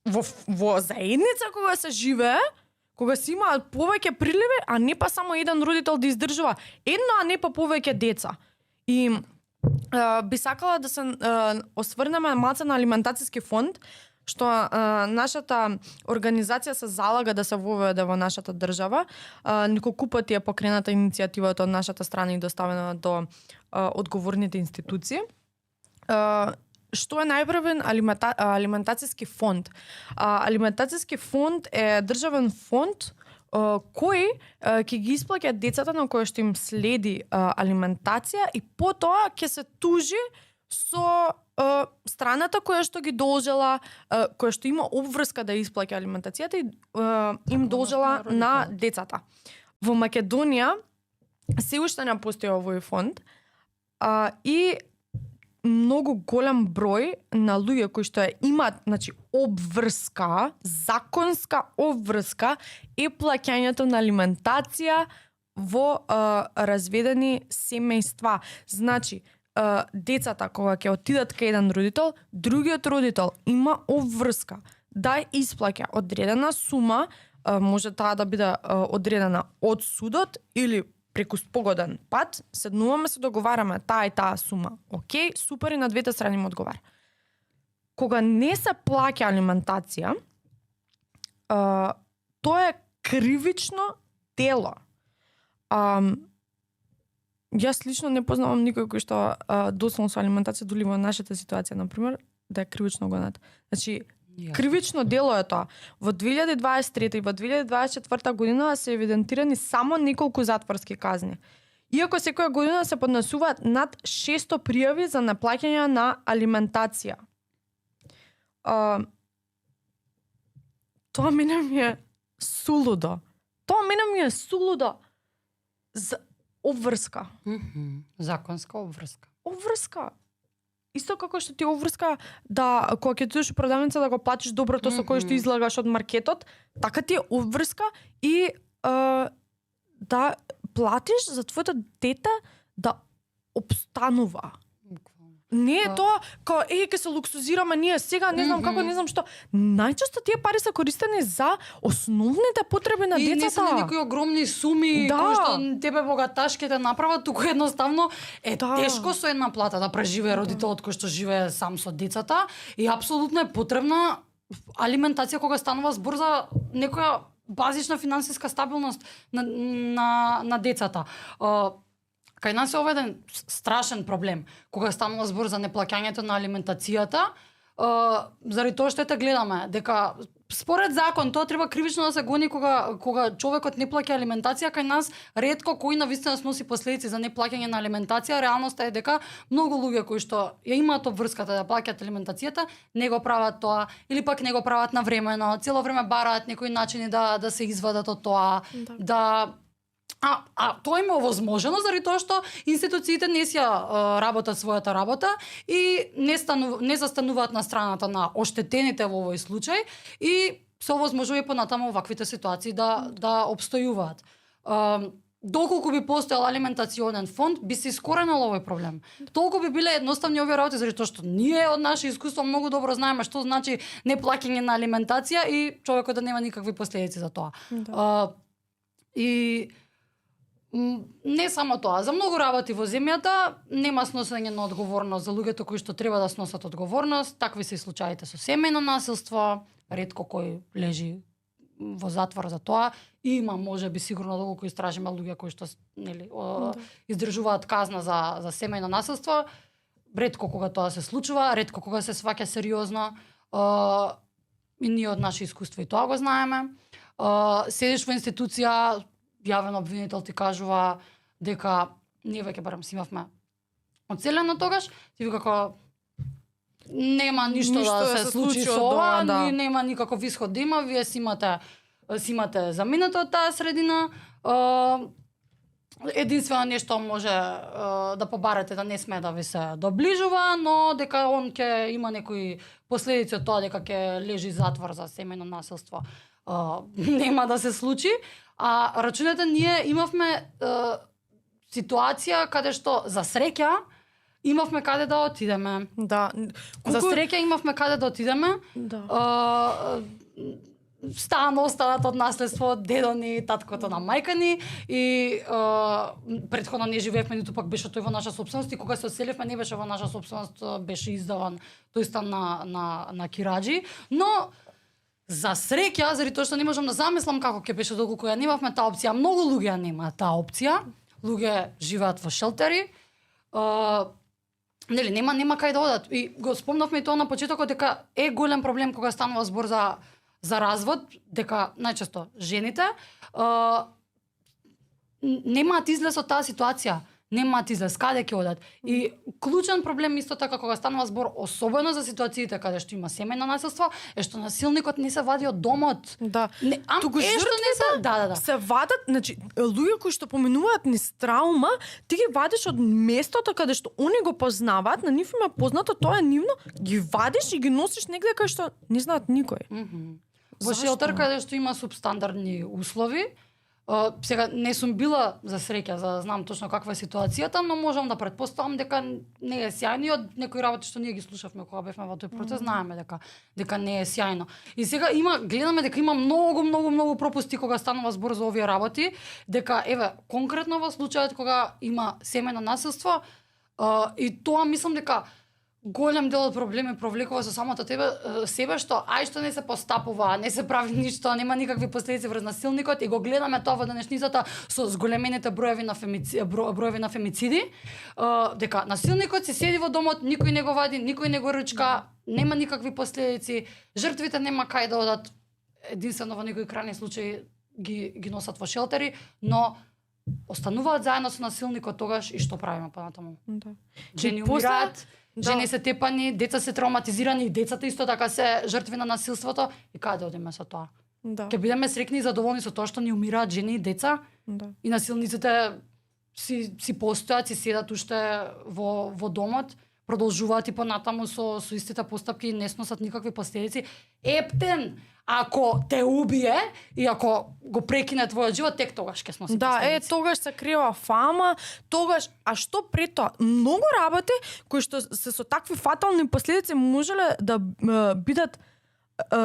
во заедница кога се живее, кога се имаат повеќе приливи, а не па само еден родител да издржува едно, а не па повеќе деца. И би сакала да се осврнеме малце на алиментацијски фонд, што нашата организација се залага да се воведе во нашата држава. Неколку пати е покрената иницијативата од нашата страна и доставена до одговорните институции. Што е најпрвен алиментацијски фонд? Алиментацијски фонд е државен фонд кој ќе ги исплаќа децата на кои што им следи алиментација и потоа ќе се тужи со страната која што ги должела, која што има обврска да исплаќа алиментацијата и им должела на децата. Во Македонија се уште не постои овој фонд и многу голем број на луѓе кои што имаат, значи, обврска, законска обврска е плаќањето на алиментација во разведени семејства. Значи, децата кога ќе отидат кај еден родител, другиот родител има обврска да исплаќа одредена сума, може таа да биде одредена од судот или преку спогоден пат, седнуваме, се договараме таа и таа сума. Океј, супер, и на двете страни му одговара. Кога не се плаќа алиментација, тоа е кривично дело. Јас лично не познавам никој кој што дословно со алиментација, дури во нашата ситуација, например, да е кривично гонат. Значи, кривично дело е тоа. Во 2023 и во 2024 година се евидентирани само неколку затворски казни. Иако секоја година се поднесуваат над 600 пријави за неплаќање на алиментација. Тоа мене ми е сулудо. За обврска. Законска обврска. Обврска. Исто како што ти обврска да кога ќе отидеш у продавница да го платиш доброто со кое што излагаш од маркетот, така ти е обврска и да платиш за твоето дете да обстанува. Не е тоа као ќе се луксузираме ние сега, не знам како, не знам што. Најчесто тие пари се користени за основните потреби на децата. И не се на некои огромни суми кои што тебе богаташките направат, туку едноставно е тешко со една плата да преживее родителот кој што живее сам со децата и апсолутно е потребна алиментација кога станува збор за некоја базична финансиска стабилност на децата. Кај нас е ова еден страшен проблем кога станува збор за неплаќањето на алиментацијата, заради тоа што гледаме дека според закон тоа треба кривично да се гони кога човекот не плаќа алиментација. Кај нас ретко кој навистина сноси последици за неплаќање на алиментација. Реалноста е дека многу луѓе кои што ја имаат обврската да плаќаат алиментацијата не го прават тоа или пак не го прават навремено, цело време бараат некои начини да се извадат од тоа, А тоа им е овозможено заради тоа што институциите не си работат својата работа и не застануваат на страната на оштетените во овој случај и се овозможува и понатаму ваквите ситуации да обстојуваат. Доколку би постоел алиментационен фонд, би се искоренил овој проблем. Толку би биле едноставни овие работи, заради тоа што ние од наше искуство многу добро знаеме што значи неплаќање на алиментација и човекот да нема никакви последици за тоа. И не само тоа, за многу работи во земјата нема сносење на одговорност за луѓето кои што треба да сносат одговорност. Такви се и случаите со семејно насилство, ретко кој лежи во затвор за тоа. Има, можеби сигурно доколку истражиме луѓе кои што издржуваат казна за семејно насилство, ретко кога тоа се случува, ретко кога се сваќа сериозно. И ние од наше искуство и тоа го знаеме. Седиш во институција, јавен обвинител ти кажува дека ние веќе барам си имавме оцелено тогаш, ти вика како нема ништо да се случи со ова, нема никаков исход да има, вие си имате заминато од таа средина. Единствено нешто може да побарате да не сме да ви се доближува, но дека он ќе има некои последици од тоа, дека ќе лежи затвор за семејно насилство. Нема да се случи. А рачунете, ние имавме ситуација каде што за среќа имавме каде да отидеме. За среќа имавме каде да отидеме. Стан останат од наследство од дедо ни, таткото на мајка ни и претходно не живеевме, ниту пак беше тој во наша сопственост и кога се оселивме не беше во наша сопственост, беше издаван тој стан на Кираџи, но за среќа, заради тоа што не можам да замислам како ќе беше доколку ја немавме таа опција. Многу луѓе немаат таа опција. Луѓе живеат во шелтери. Нема кај да одат. И го спомнавме и тоа на почетокот дека е голем проблем кога станува збор за развод, дека најчесто жените немаат излез од таа ситуација. немаат излез, каде ќе одат. И клучен проблем исто така кога станува збор, особено за ситуациите каде што има семејно насилство, е што насилникот не се вади од домот. Да. Туку жртвите да. се вадат, значи луѓе кои што поминуваат низ траума, ти ги вадиш од местото каде што они го познаваат, на нив им е познато, тоа е нивно, ги вадиш и ги носиш негде кај што не знаат никој. Во шелтер каде што има субстандардни услови, сега не сум била за среќа за да знам точно каква е ситуацијата, но можам да претпоставам дека не е сјајно и од некои работи што ние ги слушавме кога бевме во тој процес, знаеме дека не е сјајно. И сега гледаме дека има многу пропусти кога станува збор за овие работи, дека еве конкретно во случајот кога има семејно насилство, и тоа мислам дека голем дел од проблеми провлекува со самото себе што што не се постапува, не се прави ништо, нема никакви последици врз насилникот и го гледаме тоа во денешницата со зголемените броеви на фемициди, дека насилникот си седи во домот, никој не го вади, никој не го ручка, нема никакви последици, жртвите нема кај да одат, единствено во некои крајни случаи ги носат во шелтери, но остануваат заедно со насилникот тогаш и што правиме понатаму? Да. Жени умираат, жени се тепани, деца се травматизирани, и децата исто така се жртви на насилството. И каде одиме со тоа? Да. Ќе бидеме среќни и задоволни со тоа што ни умираат жени и деца, и насилниците си постојат, си седат уште во домот, продолжуваат и понатаму со истите постапки и не сносат никакви последици. Ептен, ако те убие и ако го прекине твојот живот, тек тогаш ќе сноси последици. Тогаш се крива фама, тогаш, а што пред тоа? Многу работи кои што се со такви фатални последици можеле да бидат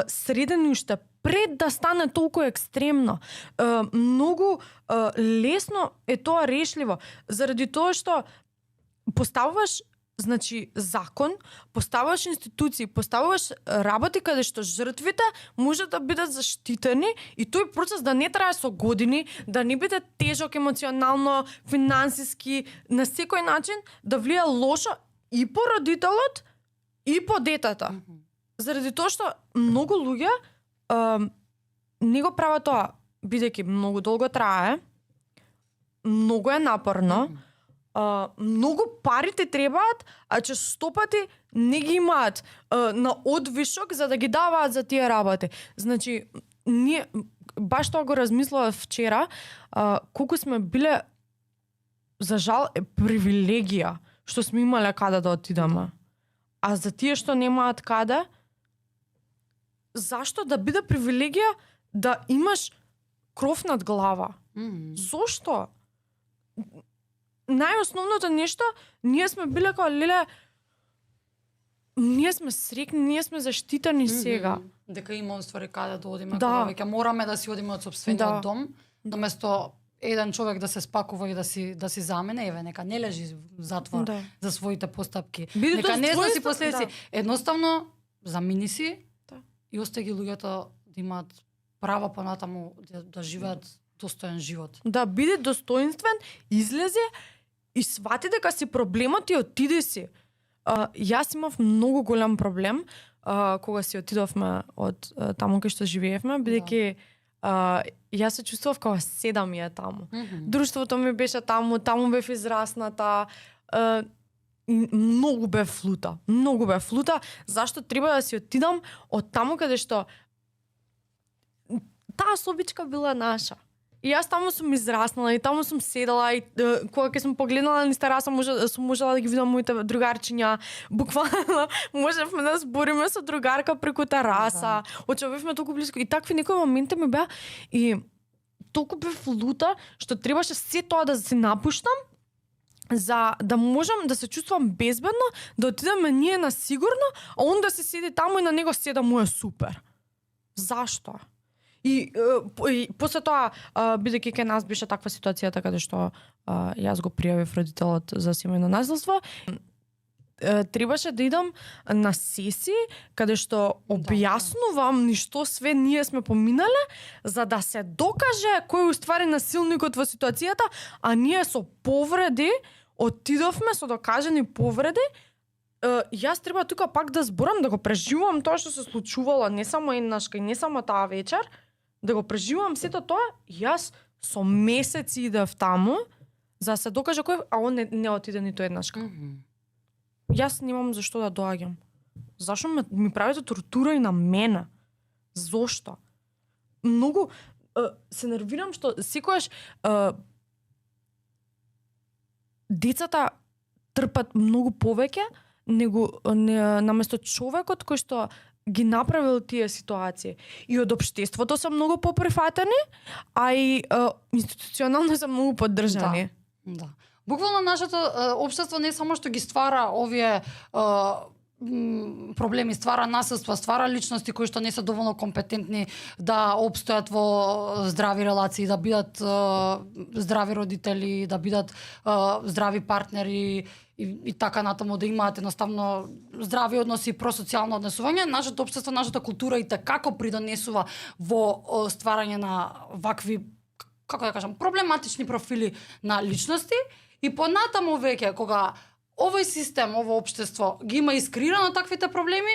средени уште пред да стане толку екстремно. Многу лесно е тоа решливо, заради тоа што поставуваш закон, поставуваш институции, поставуваш работи каде што жртвите можат да бидат заштитени и тој процес да не трае со години, да не биде тежок емоционално, финансиски, на секој начин да влие лошо и по родителот и по детето. Заради тоа што многу луѓе не го прават тоа, бидејќи многу долго трае, многу е напорно, многу парите требаат, а често пати не ги имаат на одвишок за да ги даваат за тие работи. Значи, ние баш тоа го размислував вчера, колку сме биле, за жал, привилегија што сме имале каде да отидеме. А за тие што немаат каде, зашто да биде привилегија да имаш кров над глава? Зошто? Најосновното нешто, ние сме биле као леле, ние сме срекни, ние сме заштитени сега. Дека има уствари каде да одиме, кога веќе мораме да си одиме од сопствениот дом, наместо еден човек да се спакува и да си замене, еве, нека не лежи в затвор за своите постапки. Нека не сноси последици. Едноставно, замини си и остави ги луѓето да имаат право понатаму да живеат достоен живот. Да, биде достоинствен, излезе и свати дека си проблемот и отиде си. Јас имав многу голем проблем кога си отидовме од таму кај што живеевме, бидејќи јас се чувствував како седа ми е таму. Друштвото ми беше таму бев израсната, многу бев флута, зашто треба да си отидам од таму каде што таа собичка била наша. И јас таму сум израснала и таму сум седала и кога ќе сум погледнала низ тераса сум можела да ги видам моите другарчиња. Буквално можевме да збориме со другарка преку тераса. Очевивме толку близко и такви некои моменти ми беа и толку бев лута што требаше се тоа да се напуштам за да можам да се чувствувам безбедно, да отидеме ние на сигурно, а он да се седи таму и на него седа му е супер. Зашто? И после тоа, бидејќи кај нас беше таква ситуација така што јас го пријавив родителот за семејно насилство, требаше да идам на сесии каде што објаснувам ништо све ние сме поминале за да се докаже кој уствари насилникот во ситуацијата, а ние со повреди отидовме со докажани повреди. Јас треба тука пак да зборам, да го преживувам тоа што се случувало не само еднашка и не само таа вечер, да го преживувам сето тоа. Јас со месеци идев таму За да се докаже кој, а он не отиде ниту еднашка. Јас немам зашто да доаѓам. Зашо ми правите тортура и на мене? Зошто? Многу се нервирам што секогаш децата трпат многу повеќе наместо човекот кој што ги направил тие ситуации. И од општеството се многу поприфатени, а и институционално се многу поддржани. Да. Буквално нашето општество не само што ги ствара овие проблеми, ствара насилство, ствара личности кои што не се доволно компетентни да опстојат во здрави релации, да бидат здрави родители, да бидат здрави партнери и така натаму, да имаат едноставно здрави односи и просоцијално однесување. Нашето општество, нашата култура и како придонесува во стварање на вакви, како да кажам, проблематични профили на личности и понатаму веќе кога овој систем, ово општество ги има искреирано таквите проблеми,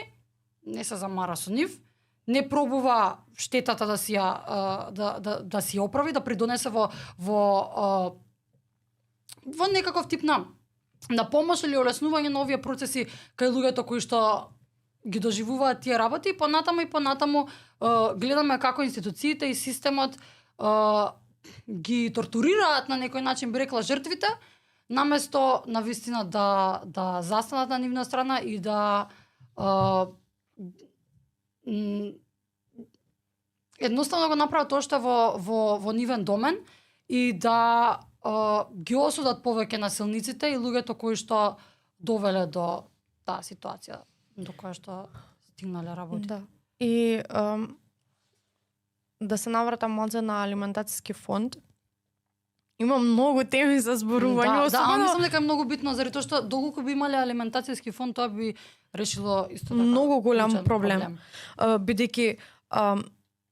не се замара со нив, не пробува штетата да си да си оправи, да придонесе во некаков тип на помош или олеснување на овие процеси кај луѓето кои што ги доживуваат тие работи, и понатаму гледаме како институциите и системот ги тортурираат на некој начин, би рекла, жртвите, наместо навистина да застанат на нивна страна и да едноставно го направат тоа што во нивен домен и да ги осудат повеќе насилниците и луѓето кои што довеле до таа ситуација до која што стигнале работи. Да. И да се навратам малце на алиментацијски фонд. Има многу теми за зборување, особено... Да, мислам дека е многу битно, заради тоа што доколку би имале алиментацијски фонд, тоа би решило исто така многу голем проблем. Бидејќи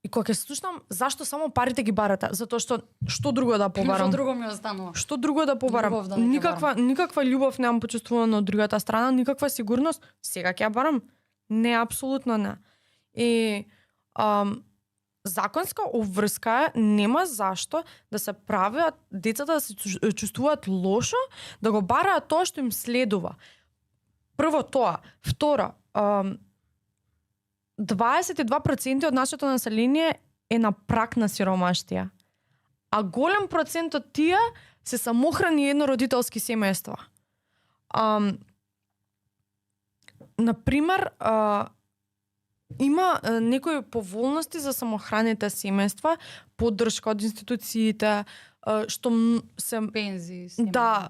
и кога ќе слушнам зашто само парите ги барате, затоа што друго да побарам? Што друго ми останува? Што друго да побарам? Да никаква љубов немам почувствувана од другата страна, никаква сигурност. Сега ќе ја барам? Не, апсолутно не. И законска обврска нема зашто да се правиат децата да се чувствуваат лошо, да го бараат тоа што им следува. Прво тоа. Второ, 22% од нашето население е на праг на сиромаштија. А голем процент од тие се самохрани еднородителски семејства. Например, има некои поволности за самохраните семејства, поддршка од институциите, што се пензии. Да,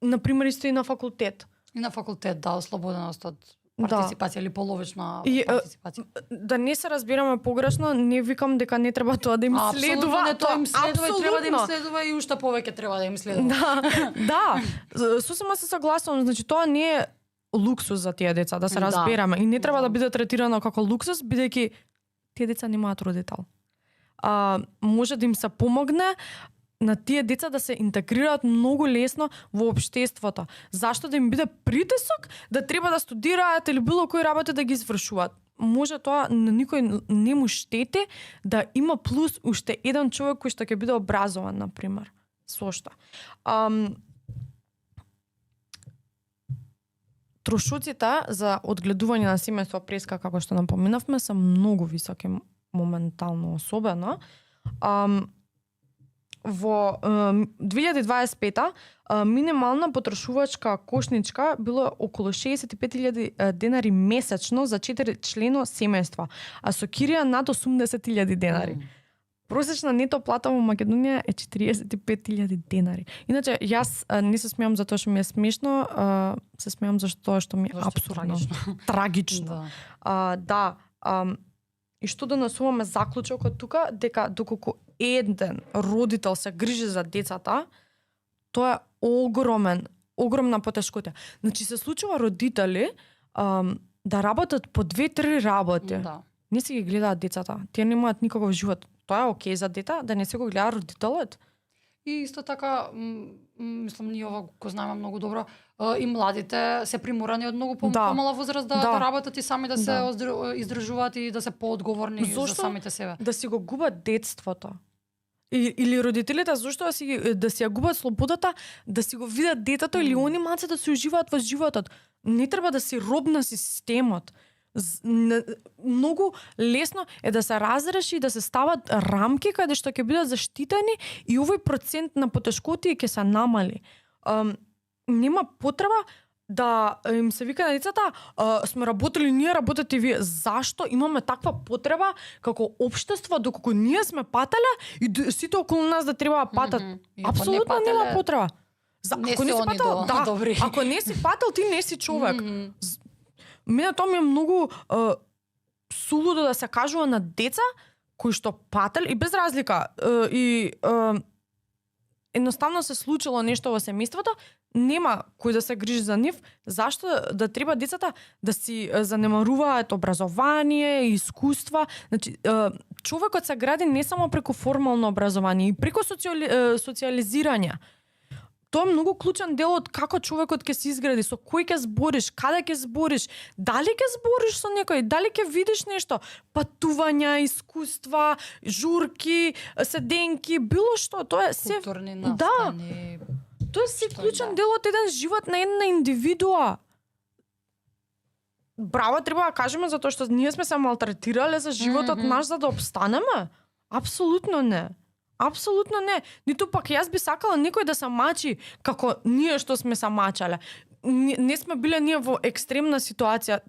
например исто и на факултет. И на факултет, да, ослободеност од партиципација или половична партиципација. Да не се разбираме погрешно, не викам дека не треба тоа да им следува. Апсолутно не, тоа им следува и треба да им следува и уште повеќе треба да им следува. Да, сосема се согласувам, значи тоа не е луксус за тие деца, да се разбереме. И не треба да биде третирано како луксус, бидејќи тие деца немаат родител. Може да им се помогне на тие деца да се интегрираат многу лесно во општеството. Зашто да им биде притисок да треба да студираат или било кои работи да ги извршуваат? Може тоа на никој не му штети да има плюс уште еден човек кој што ќе биде образован, например. Сошто. Трошоците за одгледување на семејство преска, како што напоменавме, се многу високи моментално, особено. Во 2025 минимална потрошувачка кошничка било околу 65.000 денари месечно за 4 члено семејства, а со кирија над 80.000 денари. Просечна нето плата во Македонија е 45.000 денари. Иначе, јас не се смеам затоа што ми е смешно, се смеам затоа што ми е апсурдно. Трагично. И што донесуваме заклучокот тука, дека доколку еден родител се грижи за децата, тоа е огромна потешкотија. Значи се случува родители да работат по 2-3 работи. Да. Не се ги гледаат децата. Тие немаат никаков живот. Тоа е окей за дете, да не се го гледа родителот. И исто така, мислам, ние ова го знаеме многу добро, и младите се приморани од многу помала возраст да работат и сами да се издржуваат и да се поодговорни за самите себе. Да си го губат детството. Или родителите зошто да си ја губат слободата, да си го видат детето или они малце да се уживаат во животот. Не треба да си роб на системот. Многу лесно е да се разреши и да се стават рамки каде што ќе бидат заштитени и овој процент на потешкоти ќе се намали. Нема потреба да им се вика на децата, сме работели, ние работите вие. Зашто имаме таква потреба како општество, доколку ние сме пателе и сите околу нас да треба да патат? Апсолутно нема потреба. Ако не си пател, добри. Ако не си пател, ти не си човек. Мене тоа ми е многу сулудо да се кажува на деца кои што пател и без разлика едноставно се случило нешто во семејството, нема кој да се грижи за нив, зашто да треба децата да си занемаруваат образование, искуства. Значи, човекот се гради не само преку формално образование, и преку социализирање. Тоа е многу клучен дел од како човекот ќе се изгради, со кој ќе збориш, каде ќе збориш, дали ќе збориш со некој, дали ќе видиш нешто, патувања, искуства, журки, седенки, било што, тоа е се културни настани. Да. Тоа е се клучен дел од еден живот на една индивидуа. Браво треба да кажеме затоа што ние сме се малтретирале за животот наш за да обстанеме? Апсолутно не. Апсолутно не. Ниту пак јас би сакала некој да се мачи како ние што сме се мачале. Не сме биле ние во екстремна ситуација.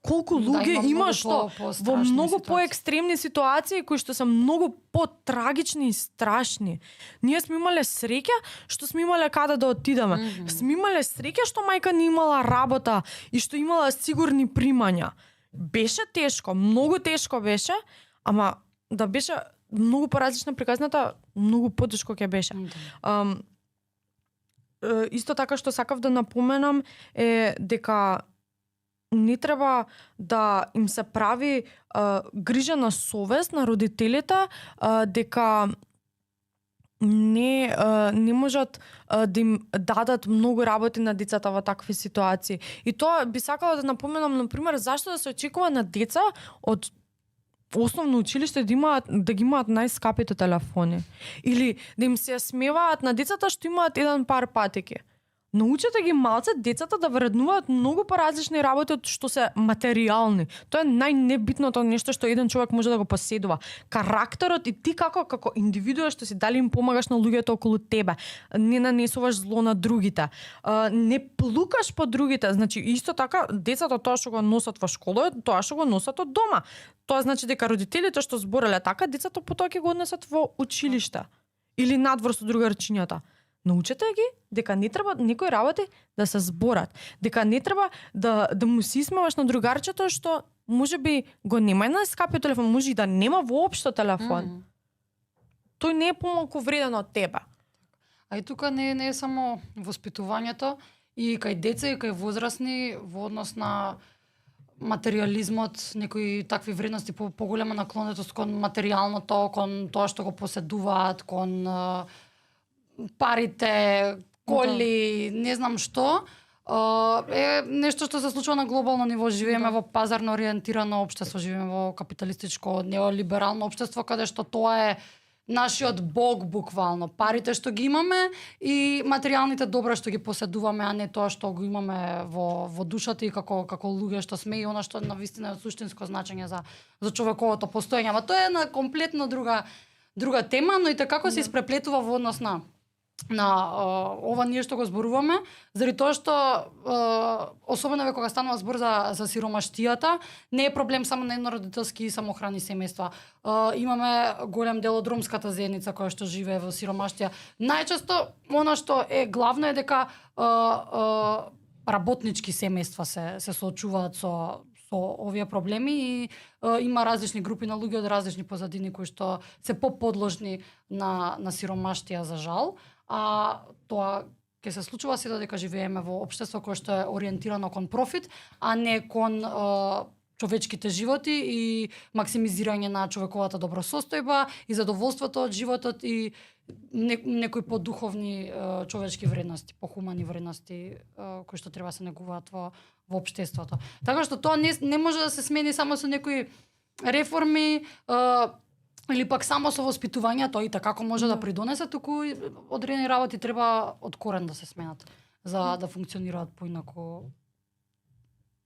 Колку луѓе има што во многу поекстремни ситуации кои што се многу потрагични и страшни. Ние сме имале среќа што сме имале каде да отидеме. Сме имале среќа што мајка ни имала работа и што имала сигурни примања. Беше тешко, многу тешко беше, ама да беше многу поразлична приказната, многу потешко ќе беше. Исто така што сакав да напоменам е дека не треба да им се прави грижа на совест на родителите, дека не можат да им дадат многу работи на децата во такви ситуации. И тоа би сакала да напоменам, например, зашто да се очекува на деца од основно училиште да ги имаат најскапите телефони. Или да им се смеваат на децата што имаат еден пар патеки. Научете ги малце децата да вреднуваат многу поразлични работи од што се материјални. Тоа е најнебитното нешто што еден човек може да го поседува. Карактерот и ти како индивидуа што си дали им помагаш на луѓето околу тебе. Не нанесуваш зло на другите. Не плукаш по другите. Значи исто така децата тоа што го носат во школа, тоа што го носат од дома. Тоа значи дека родителите што збореле така, децата потоа ќе го однесат во училиште или надвор со другарчињата. Научете ги дека не треба некои работи да се зборат, дека не треба да му се исмеваш на другарчето што можеби го нема на скапи телефон, може и да нема воопшто телефон. Тој не е помалку вреден од тебе. А и тука не е само воспитувањето, и кај деца и кај возрастни во однос на материјализмот, некои такви вредности, поголема наклонетост кон материјалното, кон тоа што го поседуваат, кон парите, коли, не знам што, е нешто што се случува на глобално ниво. Живееме во пазарно ориентирано општество, живееме во капиталистичко неолиберално општество каде што тоа е нашиот бог буквално. Парите што ги имаме и материјалните добра што ги поседуваме, а не тоа што го имаме во душата и како луѓе што сме и она што навистина е суштинско значење за човековото постоење. Ама тоа е на комплетно друга тема, но и како се испреплетува во однос на ова ние што го зборуваме, заради тоа што особено кога станува збор за сиромаштијата, не е проблем само на еднородителски и самохрани семејства. Имаме голем дел од ромската заедница која што живее во сиромаштија. Најчесто она што е главно е дека работнички семејства се соочуваат со овие проблеми и има различни групи на луѓе од различни позадини кои што се поподложни на сиромаштија за жал. А тоа ќе се случува се додека живееме во општество кое што е ориентирано кон профит, а не кон човечките животи и максимизирање на човековата добросостојба и задоволството од животот и некои подуховни човечки вредности, похумани вредности кои што треба се негуваат во општеството. Така што тоа не може да се смени само со некои реформи, или пак само со воспитувањето и како може да придонесе, туку одредени работи треба од корен да се сменат за да функционираат поинаку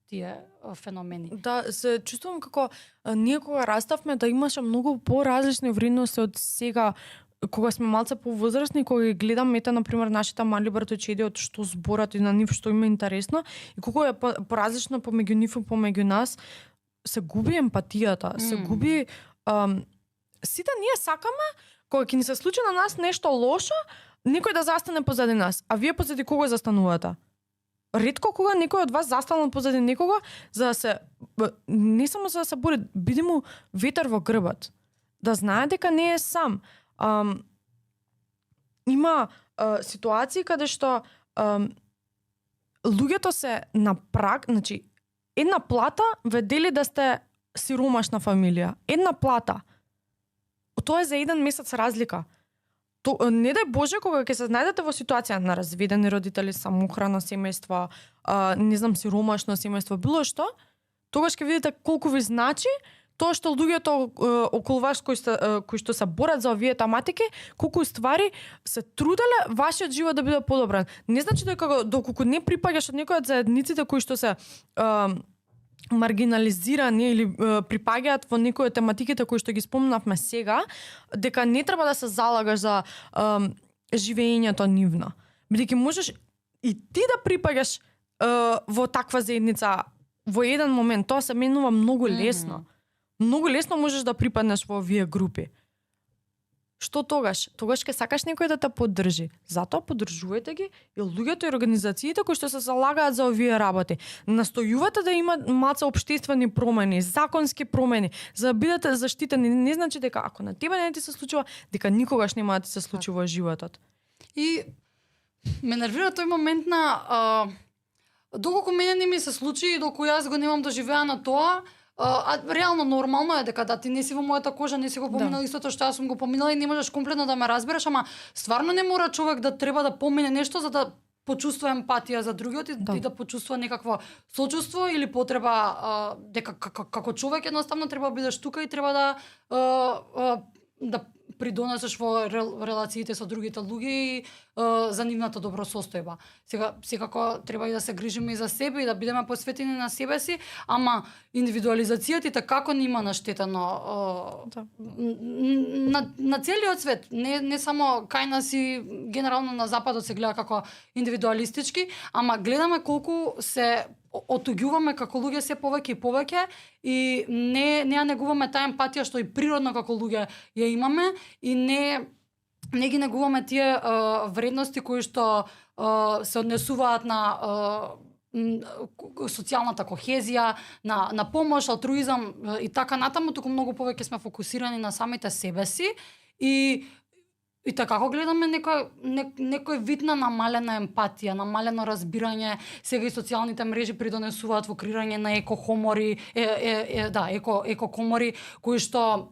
тие феномени. Да, се чувствувам како ние кога раставме да имаше многу поразлични вредности од сега кога сме малце повозрастни, кога ги гледам ете на пример нашите мали братовчеди од што зборат и на нив што им е интересно и колку е поразлично помеѓу нив и помеѓу нас, се губи емпатијата, се губи сите ние сакаме кога ќе ни се случи на нас нешто лошо, некој да застане позади нас, а вие позади кого застанувате? Ретко кога некој од вас застанал позади некого за да се не само за да се бори, биде му ветер во грбот, да знае дека не е сам. Има ситуации каде што луѓето се на праг, значи една плата ве дели да сте сиромашна фамилија. Една плата. Тоа е за еден месец разлика. Не дај Боже кога ќе се најдете во ситуација на разведени родители, самохрана семејства, не знам, сиромашно семејство, било што, тогаш ќе видите колку ви значи тоа што луѓето околу вас кои што се борат за овие тематики, колку ствари се труделе вашиот живот да биде подобрен. Не значи дека доколку не припаѓаш од некој од заедниците кои што се маргинализирани или припаѓаат во некои од тематиките кои што ги спомнавме сега, дека не треба да се залагаш за живеењето нивно. Бидејќи можеш и ти да припаѓаш во таква заедница во еден момент, тоа се менува многу лесно. Многу лесно можеш да припаднеш во овие групи. Што тогаш? Тогаш ќе сакаш некој да те поддржи. Затоа поддржувајте ги и луѓето и организациите кои што се залагаат за овие работи. Настојувате да има малце општествени промени, законски промени, за да бидете заштитени. Не значи дека ако на тебе не ти се случува, дека никогаш нема да ти се случи во животот. И ме нервира тој момент на доколку мене не ми се случи и доколку јас го немам доживеано тоа, реално нормално е дека да ти не си во мојата кожа, не си го поминал истото што јас сум го поминала и не можеш комплетно да ме разбереш, ама стварно не мора човек да треба да помине нешто за да почувствува емпатија за другиот и да почувствува некакво сочувство или потреба дека како човек едноставно треба да бидеш тука и треба да придонесеш во релациите со другите луѓе и за нивната добросостојба. Сега секако треба и да се грижиме и за себе и да бидеме посветени на себе си, ама индивидуализацијата како ни има наштетено на целиот свет, не само кај нас и генерално на западот се гледа како индивидуалистички, ама гледаме колку се отуѓуваме како луѓе се повеќе и повеќе и не ја негуваме таа емпатија што и природно како луѓе ја имаме и не ги негуваме тие вредности кои што се однесуваат на социјалната кохезија, на помош, алтруизам и така натаму, туку многу повеќе сме фокусирани на самите себе си и така како гледаме некој вид на намалена емпатија, намалено разбирање, сега и социјалните мрежи придонесуваат во креирање на екохомори, екокомори кои што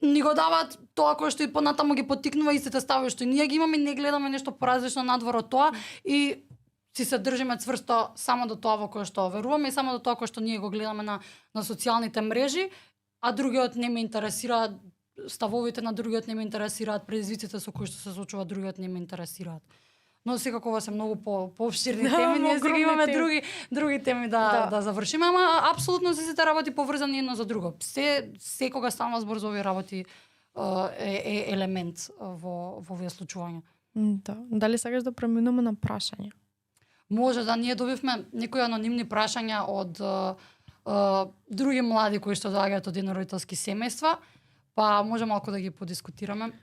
ни го даваат тоа кое што и понатаму ги поттикнува истите ставови што ние ги имаме, не гледаме нешто поразлично надвор од тоа и си се држиме цврсто само до тоа во кое што веруваме и само до тоа кое што ние го гледаме на социјалните мрежи, а другиот не ме интересира, ставовите на другиот не ме интересираат, предизвиците со кои што се случува другиот не ме интересираат. Но секако ова се многу поопштирни теми, ние сега имаме други теми да завршиме, ама апсолутно се сите работи поврзани едно за друго. Секога станува збор за овие работи е елемент во овие случувања. Да. Дали сакаш да преминеме на прашања? Може да, ние добивме некои анонимни прашања од други млади кои што доаѓаат од еднородителски семејства, па може малку да ги подискутираме,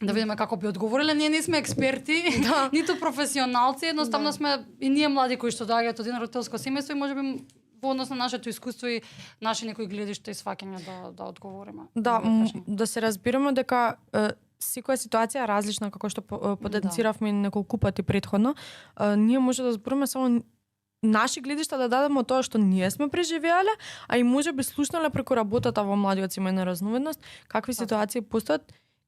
да видиме како би одговориле. Ние не сме експерти, ниту професионалци, едноставно сме и ние млади кои што доаѓаат од еднородителско семејство и можеби во однос на нашето искуство и наши некои гледишта и сваќања да одговориме. Да се разбираме дека секоја ситуација е различна, како што потенциравме неколку пати претходно. Ние може да збориме само наши гледишта да дадеме тоа што ние сме преживеале, а и можеби слушнале преку работата во младиот семејна разновидност, какви ситуации постојат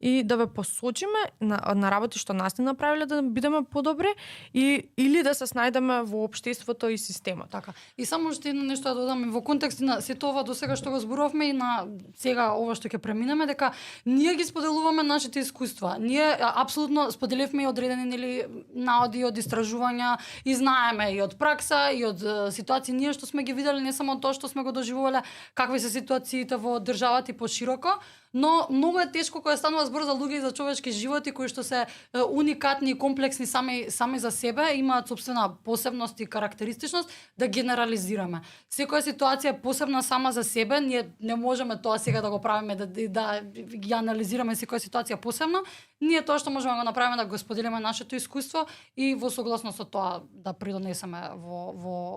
и да ве посочиме на работи што нас не направиле да бидеме подобри или да се снајдеме во општеството и системот. Така. И само уште едно нешто да додам во контекст на сето ова досега што го зборувавме и на сега ова што ќе преминеме, дека ние ги споделуваме нашите искуства. Ние апсолутно споделивме и одредени нели наоди од истражувања и знаеме и од пракса и од ситуации ние што сме ги виделе, не само тоа што сме го доживувале, какви се ситуациите во државата и пошироко, но многу е тешко кога станува збор за луѓе и за човечки животи кои што се уникатни и комплексни сами за себе, имаат собствена посебност и карактеристичност, да генерализираме. Секоја ситуација е посебна сама за себе, ние не можеме тоа сега да го правиме да ги анализираме секоја ситуација посебно. Ние тоа што можеме да го направиме да го споделиме нашето искуство и во согласност со тоа да придонесеме во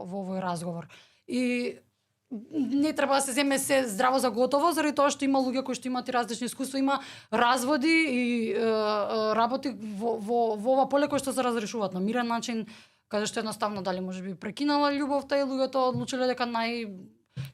овој разговор. И не треба да се земе се здраво за готово, заради тоа што има луѓе кои што имаат и различни искуства, има разводи и работи во ова поле кои што се разрешуваат на мирен начин, каде што едноставно дали можеби прекинала љубовта и луѓето одлучиле дека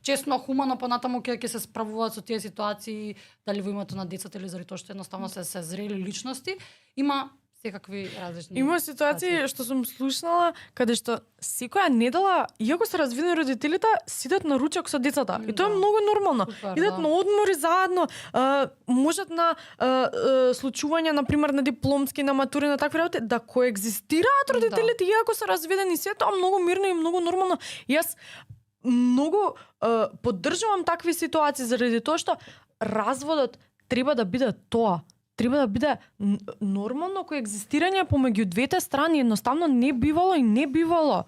честно, хумано понатаму ќе се справуваат со тие ситуации, дали во името на децата или заради тоа што едноставно се зрели личности, има секакви различни. Има ситуации што сум слушнала каде што секоја недела, иако се развидени родителите, сидат на ручек со децата. И тоа е многу нормално. Идат на одмори заедно, можат на случувања, на пример на дипломски, на матури, на такви работи, да коегзистираат родителите, иако се разведени. Се тоа многу мирно и многу нормално. Јас многу поддржувам такви ситуации заради тоа што разводот треба да биде тоа. Треба да биде нормално коегзистирање помеѓу двете страни, едноставно не бивало и не бивало.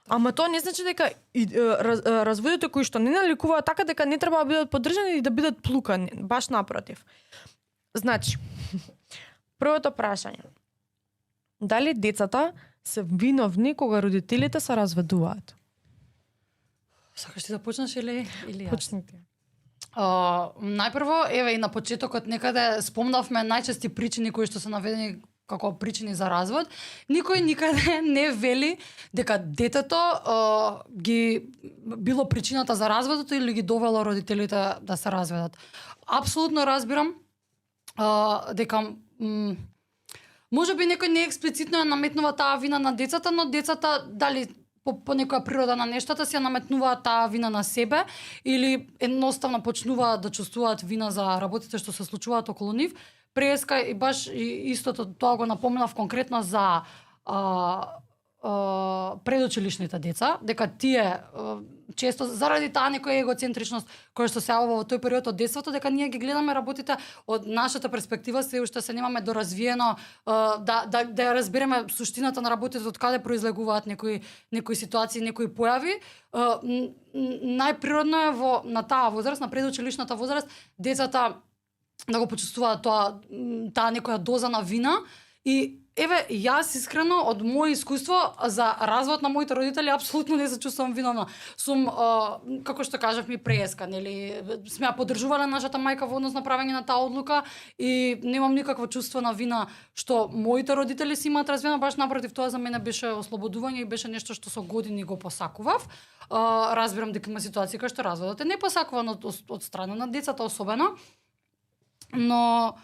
Ама тоа не значи дека разводите кои што не наликуваат така дека не треба да бидат поддржани и да бидат плукани, баш напротив. Значи, првото прашање. Дали децата се виновни кога родителите се разведуваат? Сакаш ти да почнеш или јас? Почнете. Најпрво, еве и на почетокот некаде спомнавме најчести причини кои што се наведени како причини за развод. Никој никаде не вели дека детето ги било причината за разводот или ги довело родителите да се разведат. Апсолутно разбирам дека можеби некој не експлицитно ја наметнува таа вина на децата, но децата дали по некоја природа на нештата си ја наметнуваат таа вина на себе или едноставно почнуваат да чувствуваат вина за работите што се случуваат околу нив. Преска и баш истото тоа го напоменав конкретно за предучилишните деца, дека тие често заради таа некоја егоцентричност која што се јавува во тој период од детството, дека ние ги гледаме работите од нашата перспектива, се уште се немаме доразвиено да ја разбереме суштината на работите, од каде произлегуваат некои ситуации, некои појави. Најприродно е на таа возраст, на предучилишната возраст, децата да го почувствуваат таа некоја доза на вина. И еве, јас искрено од моје искуство за развод на моите родители апсолутно не се чувствувам виновна. Сум, како што кажавме, преска, нели, сме ја поддржувале нашата мајка во однос на правење на таа одлука и немам никакво чувство на вина што моите родители си имаат развиено, баш напротив, тоа за мене беше ослободување и беше нешто што со години го посакував. Разбирам дека има ситуации кај што разводот е непосакуван од страна на децата особено, но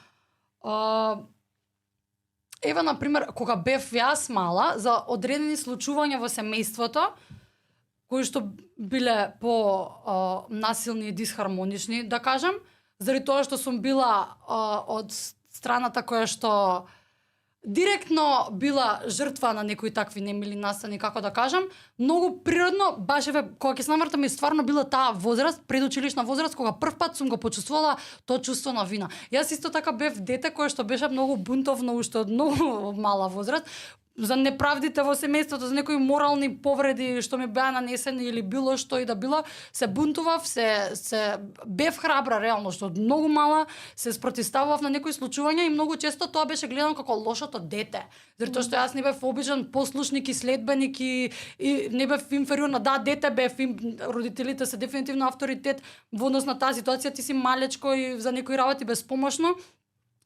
еве, например, кога бев јас мала, за одредени случувања во семејството, кои што биле по насилни и дисхармонични, да кажам, заради тоа што сум била од страната која што директно била жртва на некои такви немили настани, како да кажам, многу природно, баш еве, кога ќе се навртам, и стварно била таа возраст, предучилишна возраст, кога прв пат сум го почувствувала тоа чувство на вина. Јас исто така бев дете кое што беше многу бунтовно уште од многу мала возраст, за неправдите во семејството, за некои морални повреди што ми беа нанесени или било што и да било, се бунтував, се бев храбра реално, што од многу мала се спротивставував на некои случувања и многу често тоа беше гледано како лошото дете. Затоа што јас не бев обичен послушник и следбеник и не бев инфериорна, да, дете бев, родителите се дефинитивно авторитет во однос на таа ситуација, ти си малечко и за некои работи безпомошно.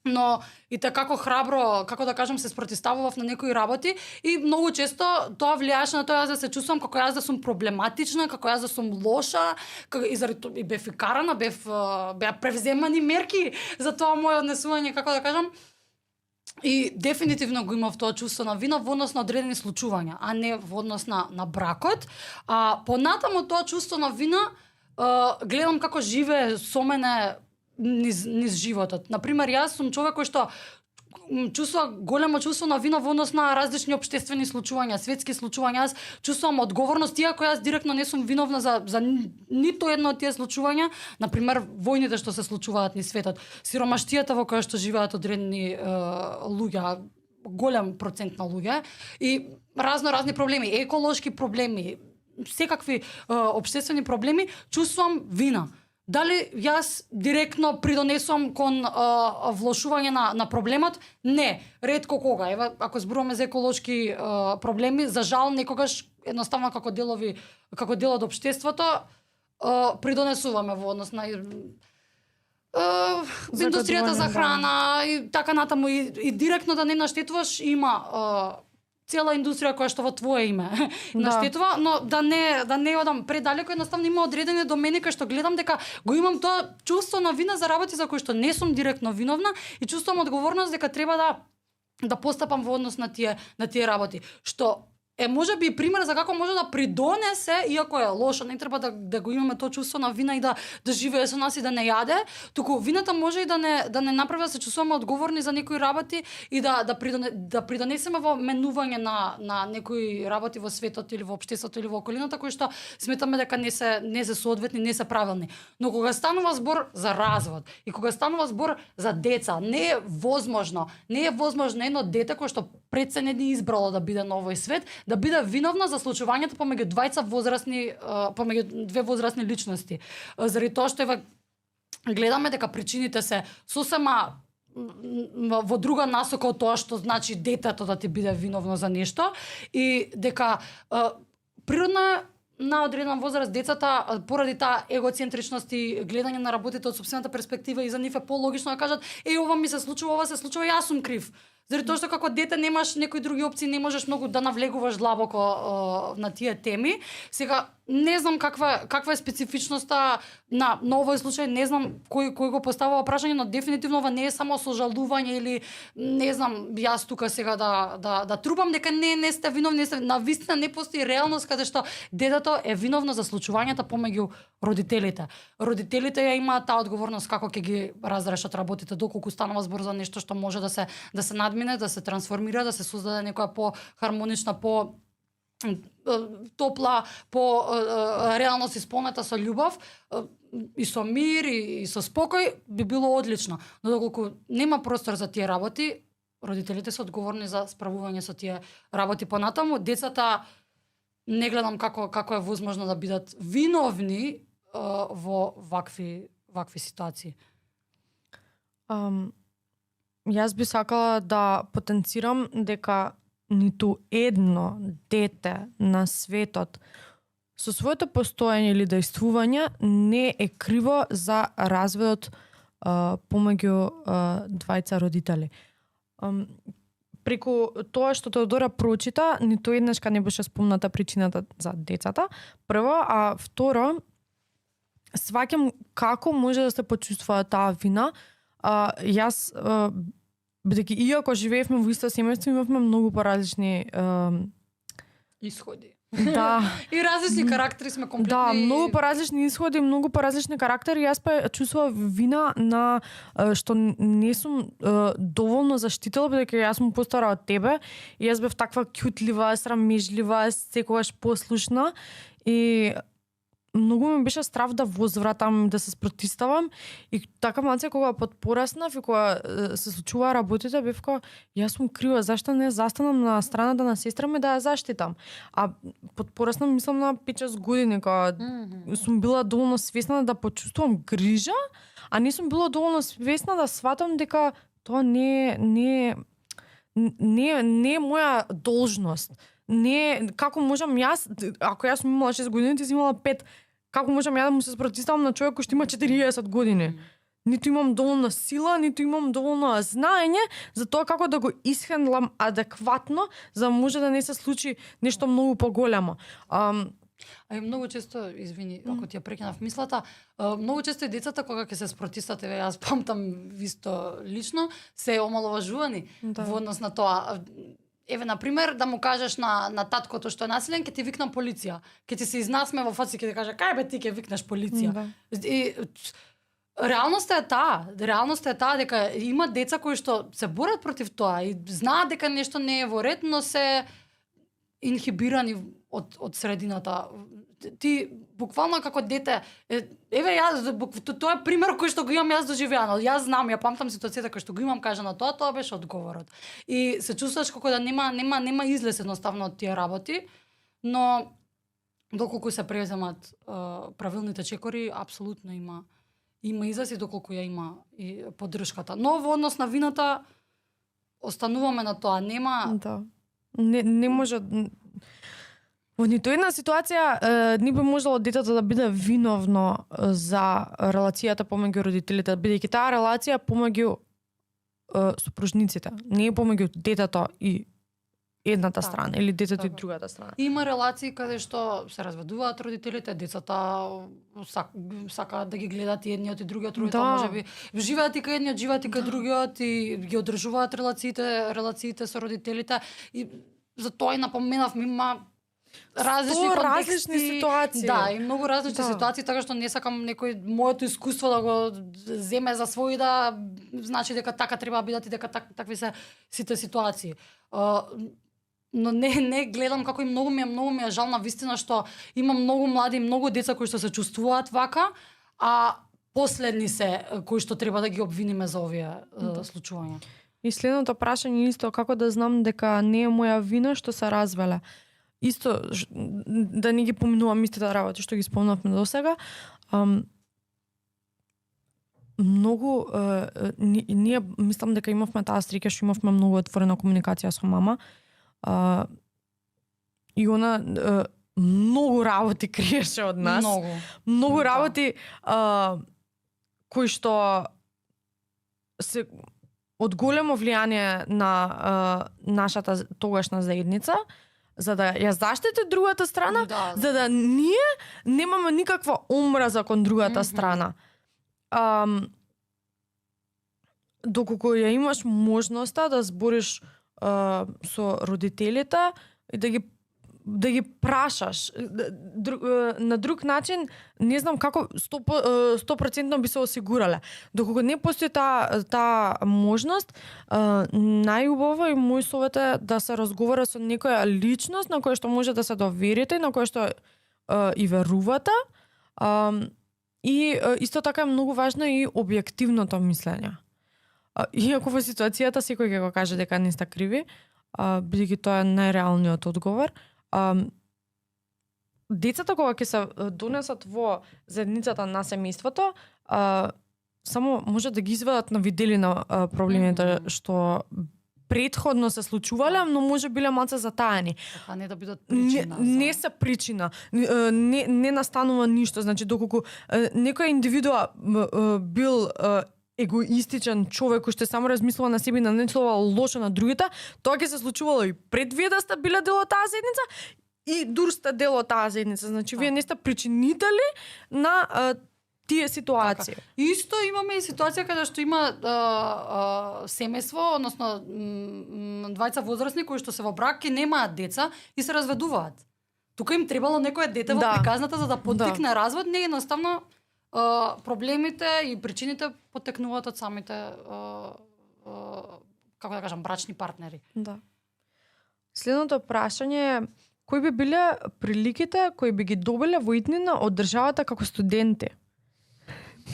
но и така како храбро, како да кажам, се спротивставував на некои работи и многу често тоа влијаеше на тоа јас да се чувствам како јас да сум проблематична, како јас да сум лоша, и заради тоа и бев и карана, беа превземани мерки за тоа моје однесување, како да кажам. И дефинитивно го имав тоа чувство на вина во однос на одредени случувања, а не во однос на бракот. А понатаму тоа чувство на вина гледам како живее со мене низ животот. Например, јас сум човек кој што чувствува големо чувство на вина во однос на различни општествени случувања, светски случувања. Јас чувствувам одговорност, иако јас директно не сум виновна за нито едно од тие случувања. Например, војните што се случуваат низ светот, сиромаштијата во која што живеат одредени луѓе, голем процент на луѓе, и разни проблеми, еколошки проблеми, секакви општествени проблеми, чувствувам вина. Дали јас директно придонесувам кон влошување на проблемот? Не, ретко кога. Ева, ако зборуваме за еколошки проблеми, за жал некогаш едноставно како дел од општеството придонесуваме во однос на индустријата за храна и така натаму, и директно да не наштетуваш, има цела индустрија која што во твое име наштетува, но да не одам предалеко, едноставно има одредени домени кај што гледам дека го имам тоа чувство на вина за работи за кои што не сум директно виновна и чувствувам одговорност дека треба да постапам во однос на тие работи, што е можеби пример за како може да придонесе, иако е лошо, не треба да го имаме тоа чувство на вина и да живее со нас и да не јаде, туку вината може и да не направи да се чувствуваме одговорни за некои работи и да придонесеме во менување на некои работи во светот или во општеството или во околината кои што сметаме дека не се соодветни, не се правилни. Но кога станува збор за развод и кога станува збор за деца, не е возможно едно дете кое што пред се не избрало да биде на овој свет, да биде виновна за случувањето помеѓу две возрастни личности. Заради тоа што гледаме дека причините се сосема во друга насока од тоа што значи детето да ти биде виновно за нешто, и дека природно на одредена возраст децата поради таа егоцентричност и гледање на работите од сопствената перспектива, и за нив е пологично да кажат ова ми се случува, ова се случува, јас сум крив. Заради тоа што како дете немаш некои други опции, не можеш многу да навлегуваш длабоко на тие теми. Сега не знам каква е специфичноста на овој случај, не знам кој го поставува прашање, но дефинитивно ова не е само сожалување или не знам јас тука сега да трубам дека не сте виновни, навистина не постои реалност каде што детето е виновно за случувањата помеѓу родителите. Родителите ја имаат таа одговорност како ќе ги разрешат работите, доколку станува збор за нешто што може да се надмине, да се трансформира, да се создаде некоја по-хармонична, топла, реалност исполнета со љубов и со мир и со спокој, би било одлично. Но доколку нема простор за тие работи, родителите се одговорни за справување со тие работи понатаму. Децата не гледам како е возможно да бидат виновни во вакви ситуации. Јас би сакала да потенцирам дека ниту едно дете на светот со своето постоење или дејствување не е криво за разводот помеѓу двајца родители. Преку тоа што Теодора прочита, ниту еднашка не беше спомната причината за децата. Прво, а второ, сваќам како може да се почувствува таа вина. Јас, бидејќи иако живеевме во исто семејство, имавме многу поразлични исходи. Да. И различни карактери сме комплетни. Да, многу поразлични исходи, многу поразлични карактери. Јас па чувствував вина на што не сум доволно заштитила, бидејќи јас сум постара од тебе и јас бев таква ќутлива, срамежлива, секогаш послушна и многу ми беше страв да возвратам, да се спротиставам, и така малце кога подпораснав и кога се случува работите, бев кога јас сум крива, зашто не застанам на страната на сестра ми да ја заштитам. А подпораснав, мислам на 5-6 години, кога сум била доволно свесна да почувствувам грижа, а не сум била доволно свесна да сватам дека тоа не е моја должност. Не, како можам јас, ако јас сум имала 6 години, ти си имала 5, како можам ја да му се спротиставам на човек кој што има 40 години? ниту имам доволно сила, ниту имам доволно знаење за тоа како да го исхендлам адекватно, за да може да не се случи нешто многу поголемо. А и многу често, извини, ако ти ја прекинав мислата, многу често и децата кога ќе се спротивстват, еве јас памтам висто лично, се омаловажувани во однос на тоа. Еве, на пример, да му кажеш на таткото што е насилен, ќе ти викнам полиција. Ќе ти се изнасме во фаци, ќе ти каже, кај бе ти ќе викнеш полиција. И реалноста е таа дека има деца кои што се борат против тоа и знаат дека нешто не е во ред, но се инхибирани од средината. Ти буквално како дете, еве јас тоа е пример кој што го имам јас доживеано. Јас знам, ја памтам ситуацијата кој што го имам кажано тоа беше одговорот. И се чувствуваш како да нема излез едноставно од тие работи, но доколку се преземат правилните чекори, апсолутно има излез и доколку ја има и поддршката. Но во однос на вината остануваме на тоа, нема. Да. Не може. Во ниту една ситуација не би можело детето да биде виновно за релацијата помеѓу родителите, бидејќи таа релација помеѓу супружниците, не е помеѓу детето и едната страна или детето и другата страна. Има релации каде што се разведуваат родителите, децата сакаат да ги гледат и едниот и другиот родител, можеби живеат и кај едниот, живеат и кај другиот и ги одржуваат релациите со родителите и за тоа и напоменав има различни ситуации. Да, и многу различни ситуации, така што не сакам некој моето искуство да го земе за свој да значи дека така треба да бидат и дека такви се сите ситуации. Но не гледам како и многу ми е жал на вистина што има многу млади, многу деца кои што се чувствуваат вака, а последни се кои што треба да ги обвиниме за овие случувања. И следното прашање исто, како да знам дека не е моја вина што се развеле. Исто, да не ги поминувам истите работи што ги спомнавме досега. Многу, ние мислам дека имавме таа среќа што имавме многу отворена комуникација со мама. И она многу работи криеше од нас. Многу работи кои што се од големо влијание на нашата тогашна заедница, за да ја заштити другата страна, за да ние немаме никаква омраза кон другата страна. Доколку ја имаш можноста да збориш со родителите и да ги прашаш на друг начин, не знам како 100% би се осигурале. Доколку не постои таа можност, најубаво и мој совет е да се разговара со некоја личност на која што може да се доверите, на која што и верувате. И исто така е многу важно и објективното мислење. Иако во ситуацијата секој ќе го каже дека не сте криви, бидејќи тоа е најреалниот одговор. Децата кога ќе се донесат во заедницата на семејството, само може да ги изведат на виделина проблемите што претходно се случувале, но може биле малце затаени. А не да бидат причина. Не се причина. Не настанува ништо. Значи, доколку некоја индивидуа бил егоистичен човек кој што само размислува на себе и нанесува лошо на другите, тоа ќе се случувало и пред вие да сте биле дел од таа заедница и дур сте дел од таа заедница. Значи, вие не сте причинители на тие ситуации. Така. Исто имаме и ситуација каде што има семејство, односно двајца возрастни кои што се во брак и немаат деца и се разведуваат. Тука им требало некое дете во приказната за да поттикне развод, не едноставно проблемите и причините потекнуваат од самите како да кажам брачни партнери. Да. Следното прашање е кои би биле приликите кои би ги добиле во иднина од државата како студенти?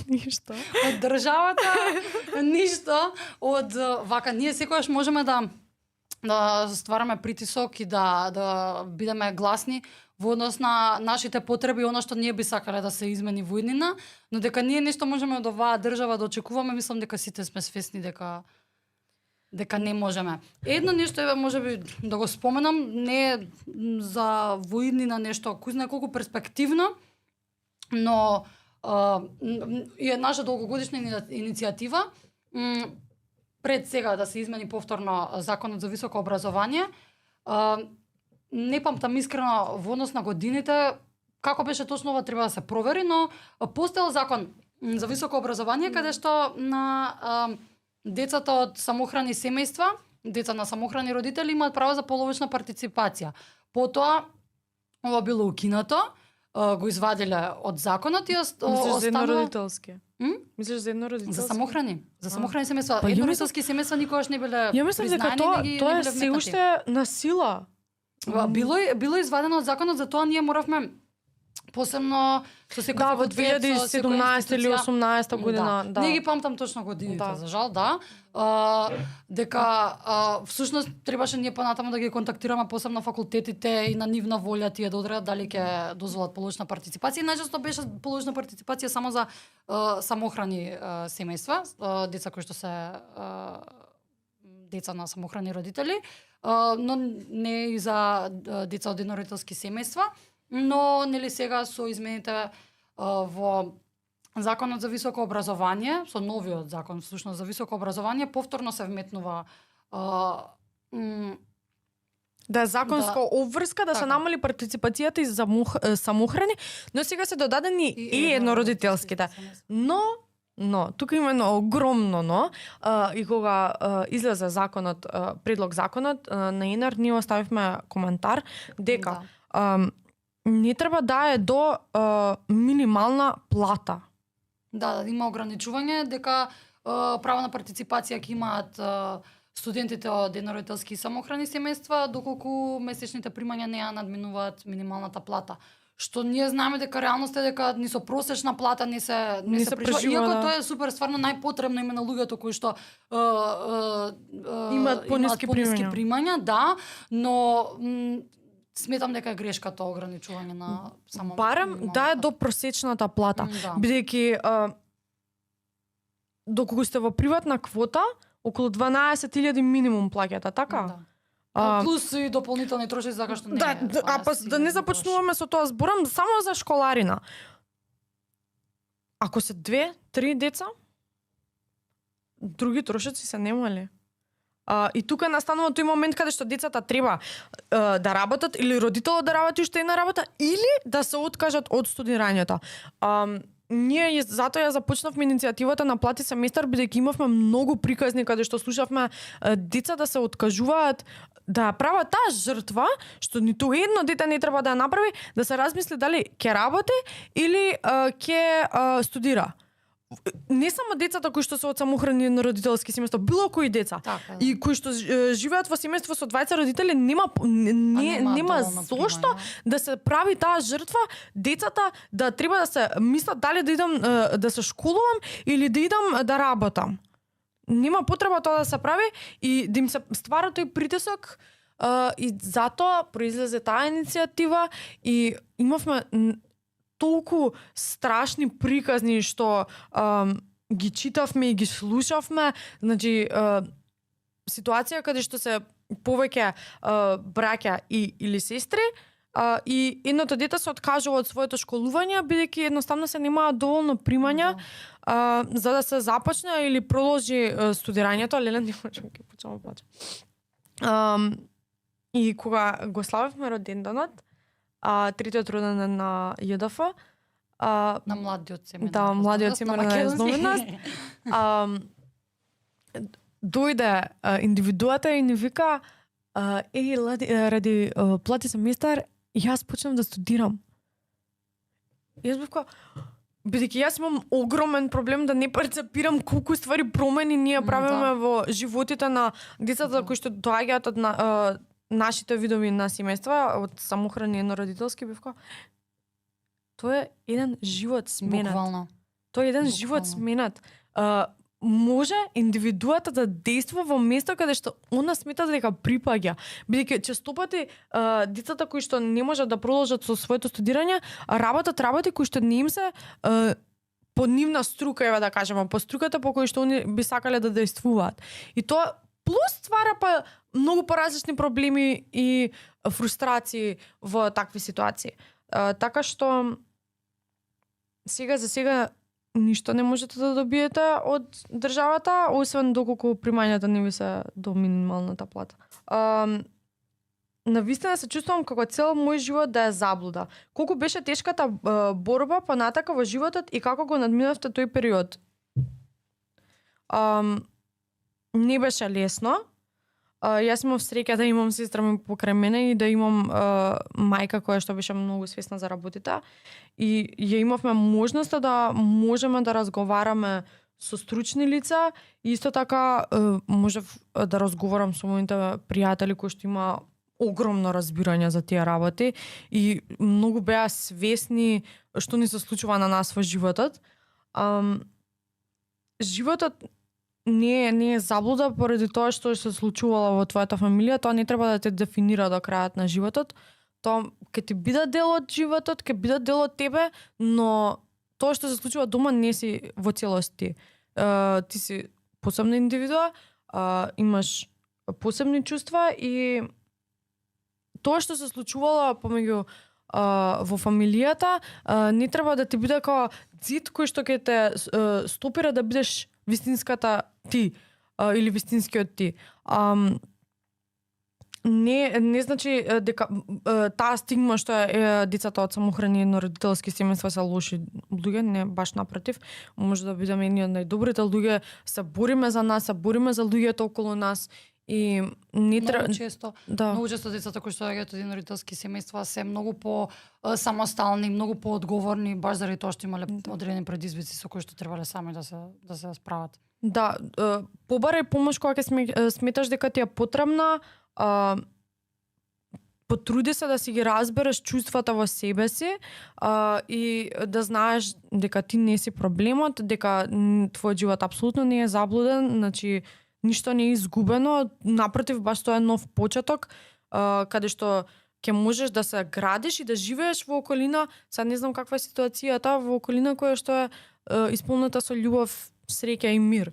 Ништо. Од државата ништо, од вака ние секогаш можеме да ствараме притисок и да бидеме гласни во однос на нашите потреби, она што ние би сакале да се измени во иднина, но дека ние нешто можеме од оваа држава да очекуваме, мислам дека сите сме свесни дека не можеме. Едно нешто е можеби да го споменам, не е за во иднина нешто кој знае колку перспективно, но е наша долгогодишна иницијатива пред сега да се измени повторно законот за високо образование. Не памтам искрено во однос на годините како беше точно ова, треба да се провери, но постоел закон за високо образование каде што на децата од самохрани семејства, деца на самохрани родители имаат право за половична партиципација. Потоа ова било укинато, го извадиле од законот и Мислиш за еднородителски? Мислиш за еднородителски? За самохрани. За самохрани семејства. Еднородителски семејства никогаш не биле Ја мислам дека тоа е се уште на сила. Било извадено од законот, затоа ние моравме посебно со секој во 2017 или 18 година, да. Не ги памтам точно годините, за жал, да. Дека всушност требаше ние понатаму да ги контактираме посебно факултетите и на нивна волја тие да одредат дали ќе дозволат положна партиципација. Најчесто беше положна партиципација само за самохрани семејства, деца кои што се деца на самохрани родители, но не и за деца од еднородителски семејства. Но нели сега со измените во законот за високо образование, со новиот закон всушност за високо образование, повторно се вметнува да законска обврска да се намали партиципацијата и за самохрани, но сега се додадени и еднородителските. Но тука има едно огромно но, и кога излезе законот, предлог законот на ИНР, ние оставивме коментар дека не треба да е до минимална плата. Да, има ограничување дека право на партиципација ќе имаат студентите од еднородителски и самохрани семејства, доколку месечните примања не ја надминуваат минималната плата. Што ние знаеме дека реалноста е дека ни со просечна плата не се преживува. Иако тоа е супер, стварно најпотребно име на луѓето кои што имаат пониски примања, да, но сметам дека е грешка тоа ограничување на само барем да е до просечната плата, бидејќи доколку сте во приватна квота, околу 12.000 минимум плаќате, така? Плюс и дополнителни трошоци за што не е. Да не започнуваме со тоа, зборам само за школарина. Ако се 2-3 деца, други трошоци се немали. И тука настанува тој момент каде што децата треба да работат или родителот да работи уште една работа или да се откажат од студирањето. Ние затоа ја започнавме иницијативата на плати семестар, бидејќи имавме многу приказни каде што слушавме деца да се откажуваат да прават таа жртва, што ниту едно дете не треба да ја направи, да се размисли дали ќе работи или ќе студира. Не само децата кои што се од самохрани на родителски семејства, било кои деца. Така, и кои што живеат во семејство со двајца родители, нема зошто да се прави таа жртва, децата да треба да се мислат дали да идам да се школувам или да идам да работам. Нема потреба тоа да се прави и да им се ствара тој притисок, и затоа произлезе таа иницијатива и имавме толку страшни приказни што ги читавме и ги слушавме, значи ситуација каде што се повеќе браќа или сестри и едното дете се откажува од своето школување бидејќи едноставно се немаат доволно примања за да се започне или продолжи студирањето, леле не можам ќе почнам да плачам. И кога го славевме роденденот, третиот роденден на ЈДФ, на младиот семејен. Да, младиот семејен на разновидност. Дојде индивидуата и ни вика ради плати семестар јас почнав да студирам. Јас бев бидејќи јас имам огромен проблем да не перцепирам колку ствари промени ние правиме во животите на децата кои што доаѓаат од нашите видови на семејства, од самохрани и родителски, бевка. Тоа е еден живот сменат. Буквално. Тоа е еден живот сменат. Може индивидуата да действува во место каде што она смета дека припаѓа. Бидејќи честопати децата кои што не можат да продолжат со своето студирање, работат работи кои што не им се по нивна струка, ева да кажеме, по струката по кој што они би сакале да действуваат. И тоа плюс ствара па многу поразлични проблеми и фрустрации во такви ситуации. Така што сега за сега ништо не можете да добиете од државата, освен доколку примањата не ви се до минималната плата. Навистина се чувствувам како цел мој живот да е заблуда. Колку беше тешката борба понатака во животот и како го надминавте тој период? Не беше лесно. Јас имав среќа да имам сестра ми покрај мене и да имам мајка која што беше многу свесна за работите. И ја имавме можноста да можеме да разговараме со стручни лица и исто така можев да разговарам со моите пријатели кои што има огромно разбирање за тие работи и многу беа свесни што ни се случува на нас во животот. Животот не е заблуда поради тоа што се случувало во твојата фамилија, тоа не треба да те дефинира до крајот на животот. Тоа ќе ти биде дел од животот, ќе биде дел од тебе, но тоа што се случува дома не си во целост ти. Ти си посебна индивидуа, имаш посебни чувства и тоа што се случувало помеѓу во фамилијата не треба да ти биде како зид кој што ќе те стопира да бидеш вистинската ти или вистинскиот ти. Не значи дека таа стигма што е децата од самохрани еднородителски семејства се лоши луѓе, не баш напротив, може да бидеме едни од најдобрите луѓе, се бориме за нас, се бориме за луѓето околу нас. И не треба многу често децата кои што доаѓаат од еднородителски семејства се многу по самостални, многу поодговорни баш заради тоа што имале одредени предизвици со кои што требале сами да се справат. Да, побарај помош кога ќе сметаш дека ти е потребна, потруди се да си ги разбереш чувствата во себе си и да знаеш дека ти не си проблемот, дека твојот живот апсолутно не е заблуден, значи ништо не е изгубено, напротив, баш тоа е нов почеток, каде што ќе можеш да се градиш и да живееш во околина, сега не знам каква е ситуацијата, во околина која што е исполнета со љубов, среќа и мир.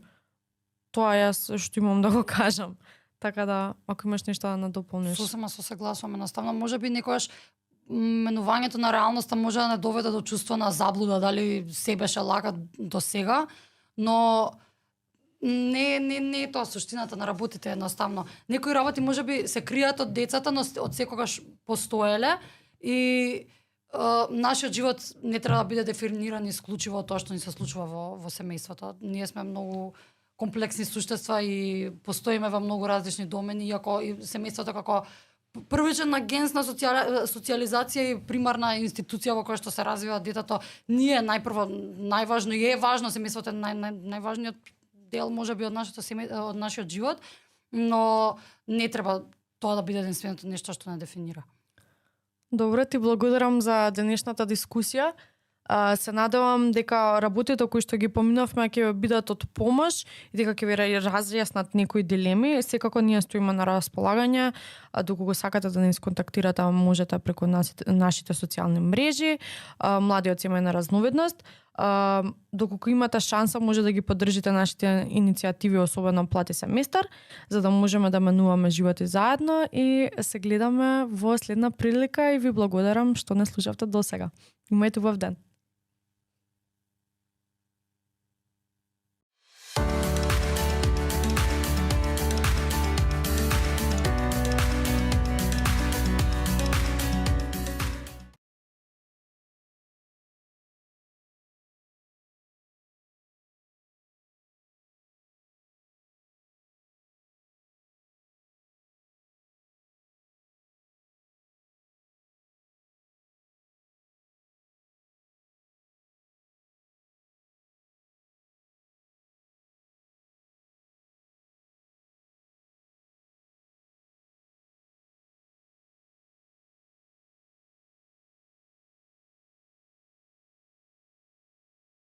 Тоа јас што имам да го кажам. Така да, ако имаш нешто да надополниш. Сосема се согласувам, едноставно можеби некогаш менувањето на реалноста може да не доведе до чувство на заблуда, дали се беше лака до сега, но не е тоа суштината на работите едноставно. Некои работи можеби се кријат од децата, но од секогаш постоеле и нашиот живот не треба да биде дефиниран исклучиво од тоа што ни се случува во семејството. Ние сме многу комплексни суштества и постоиме во многу различни домени, иако и семејството како првичен агент на социјализација и примарна институција во која што се развива детето, ние најважно и е важно, семејството е најважниот дел можеби од од нашиот живот, но не треба тоа да биде единственото нешто што не дефинира. Добро, ти благодарам за денешната дискусија. Се надевам дека работите кои што ги поминавме ќе бидат од помош и дека ќе ви разјаснат некои дилеми. Секако ние стоиме на располагање, доколку сакате да нас контактирате, можете преку нашите социјални мрежи, Младиот семејна разновидност. Доколку имате шанса, може да ги поддржите нашите иницијативи, особено Плати семестар, за да можеме да менуваме животи заедно и се гледаме во следна прилика и ви благодарам што не слушавте досега. Имајте убав ден.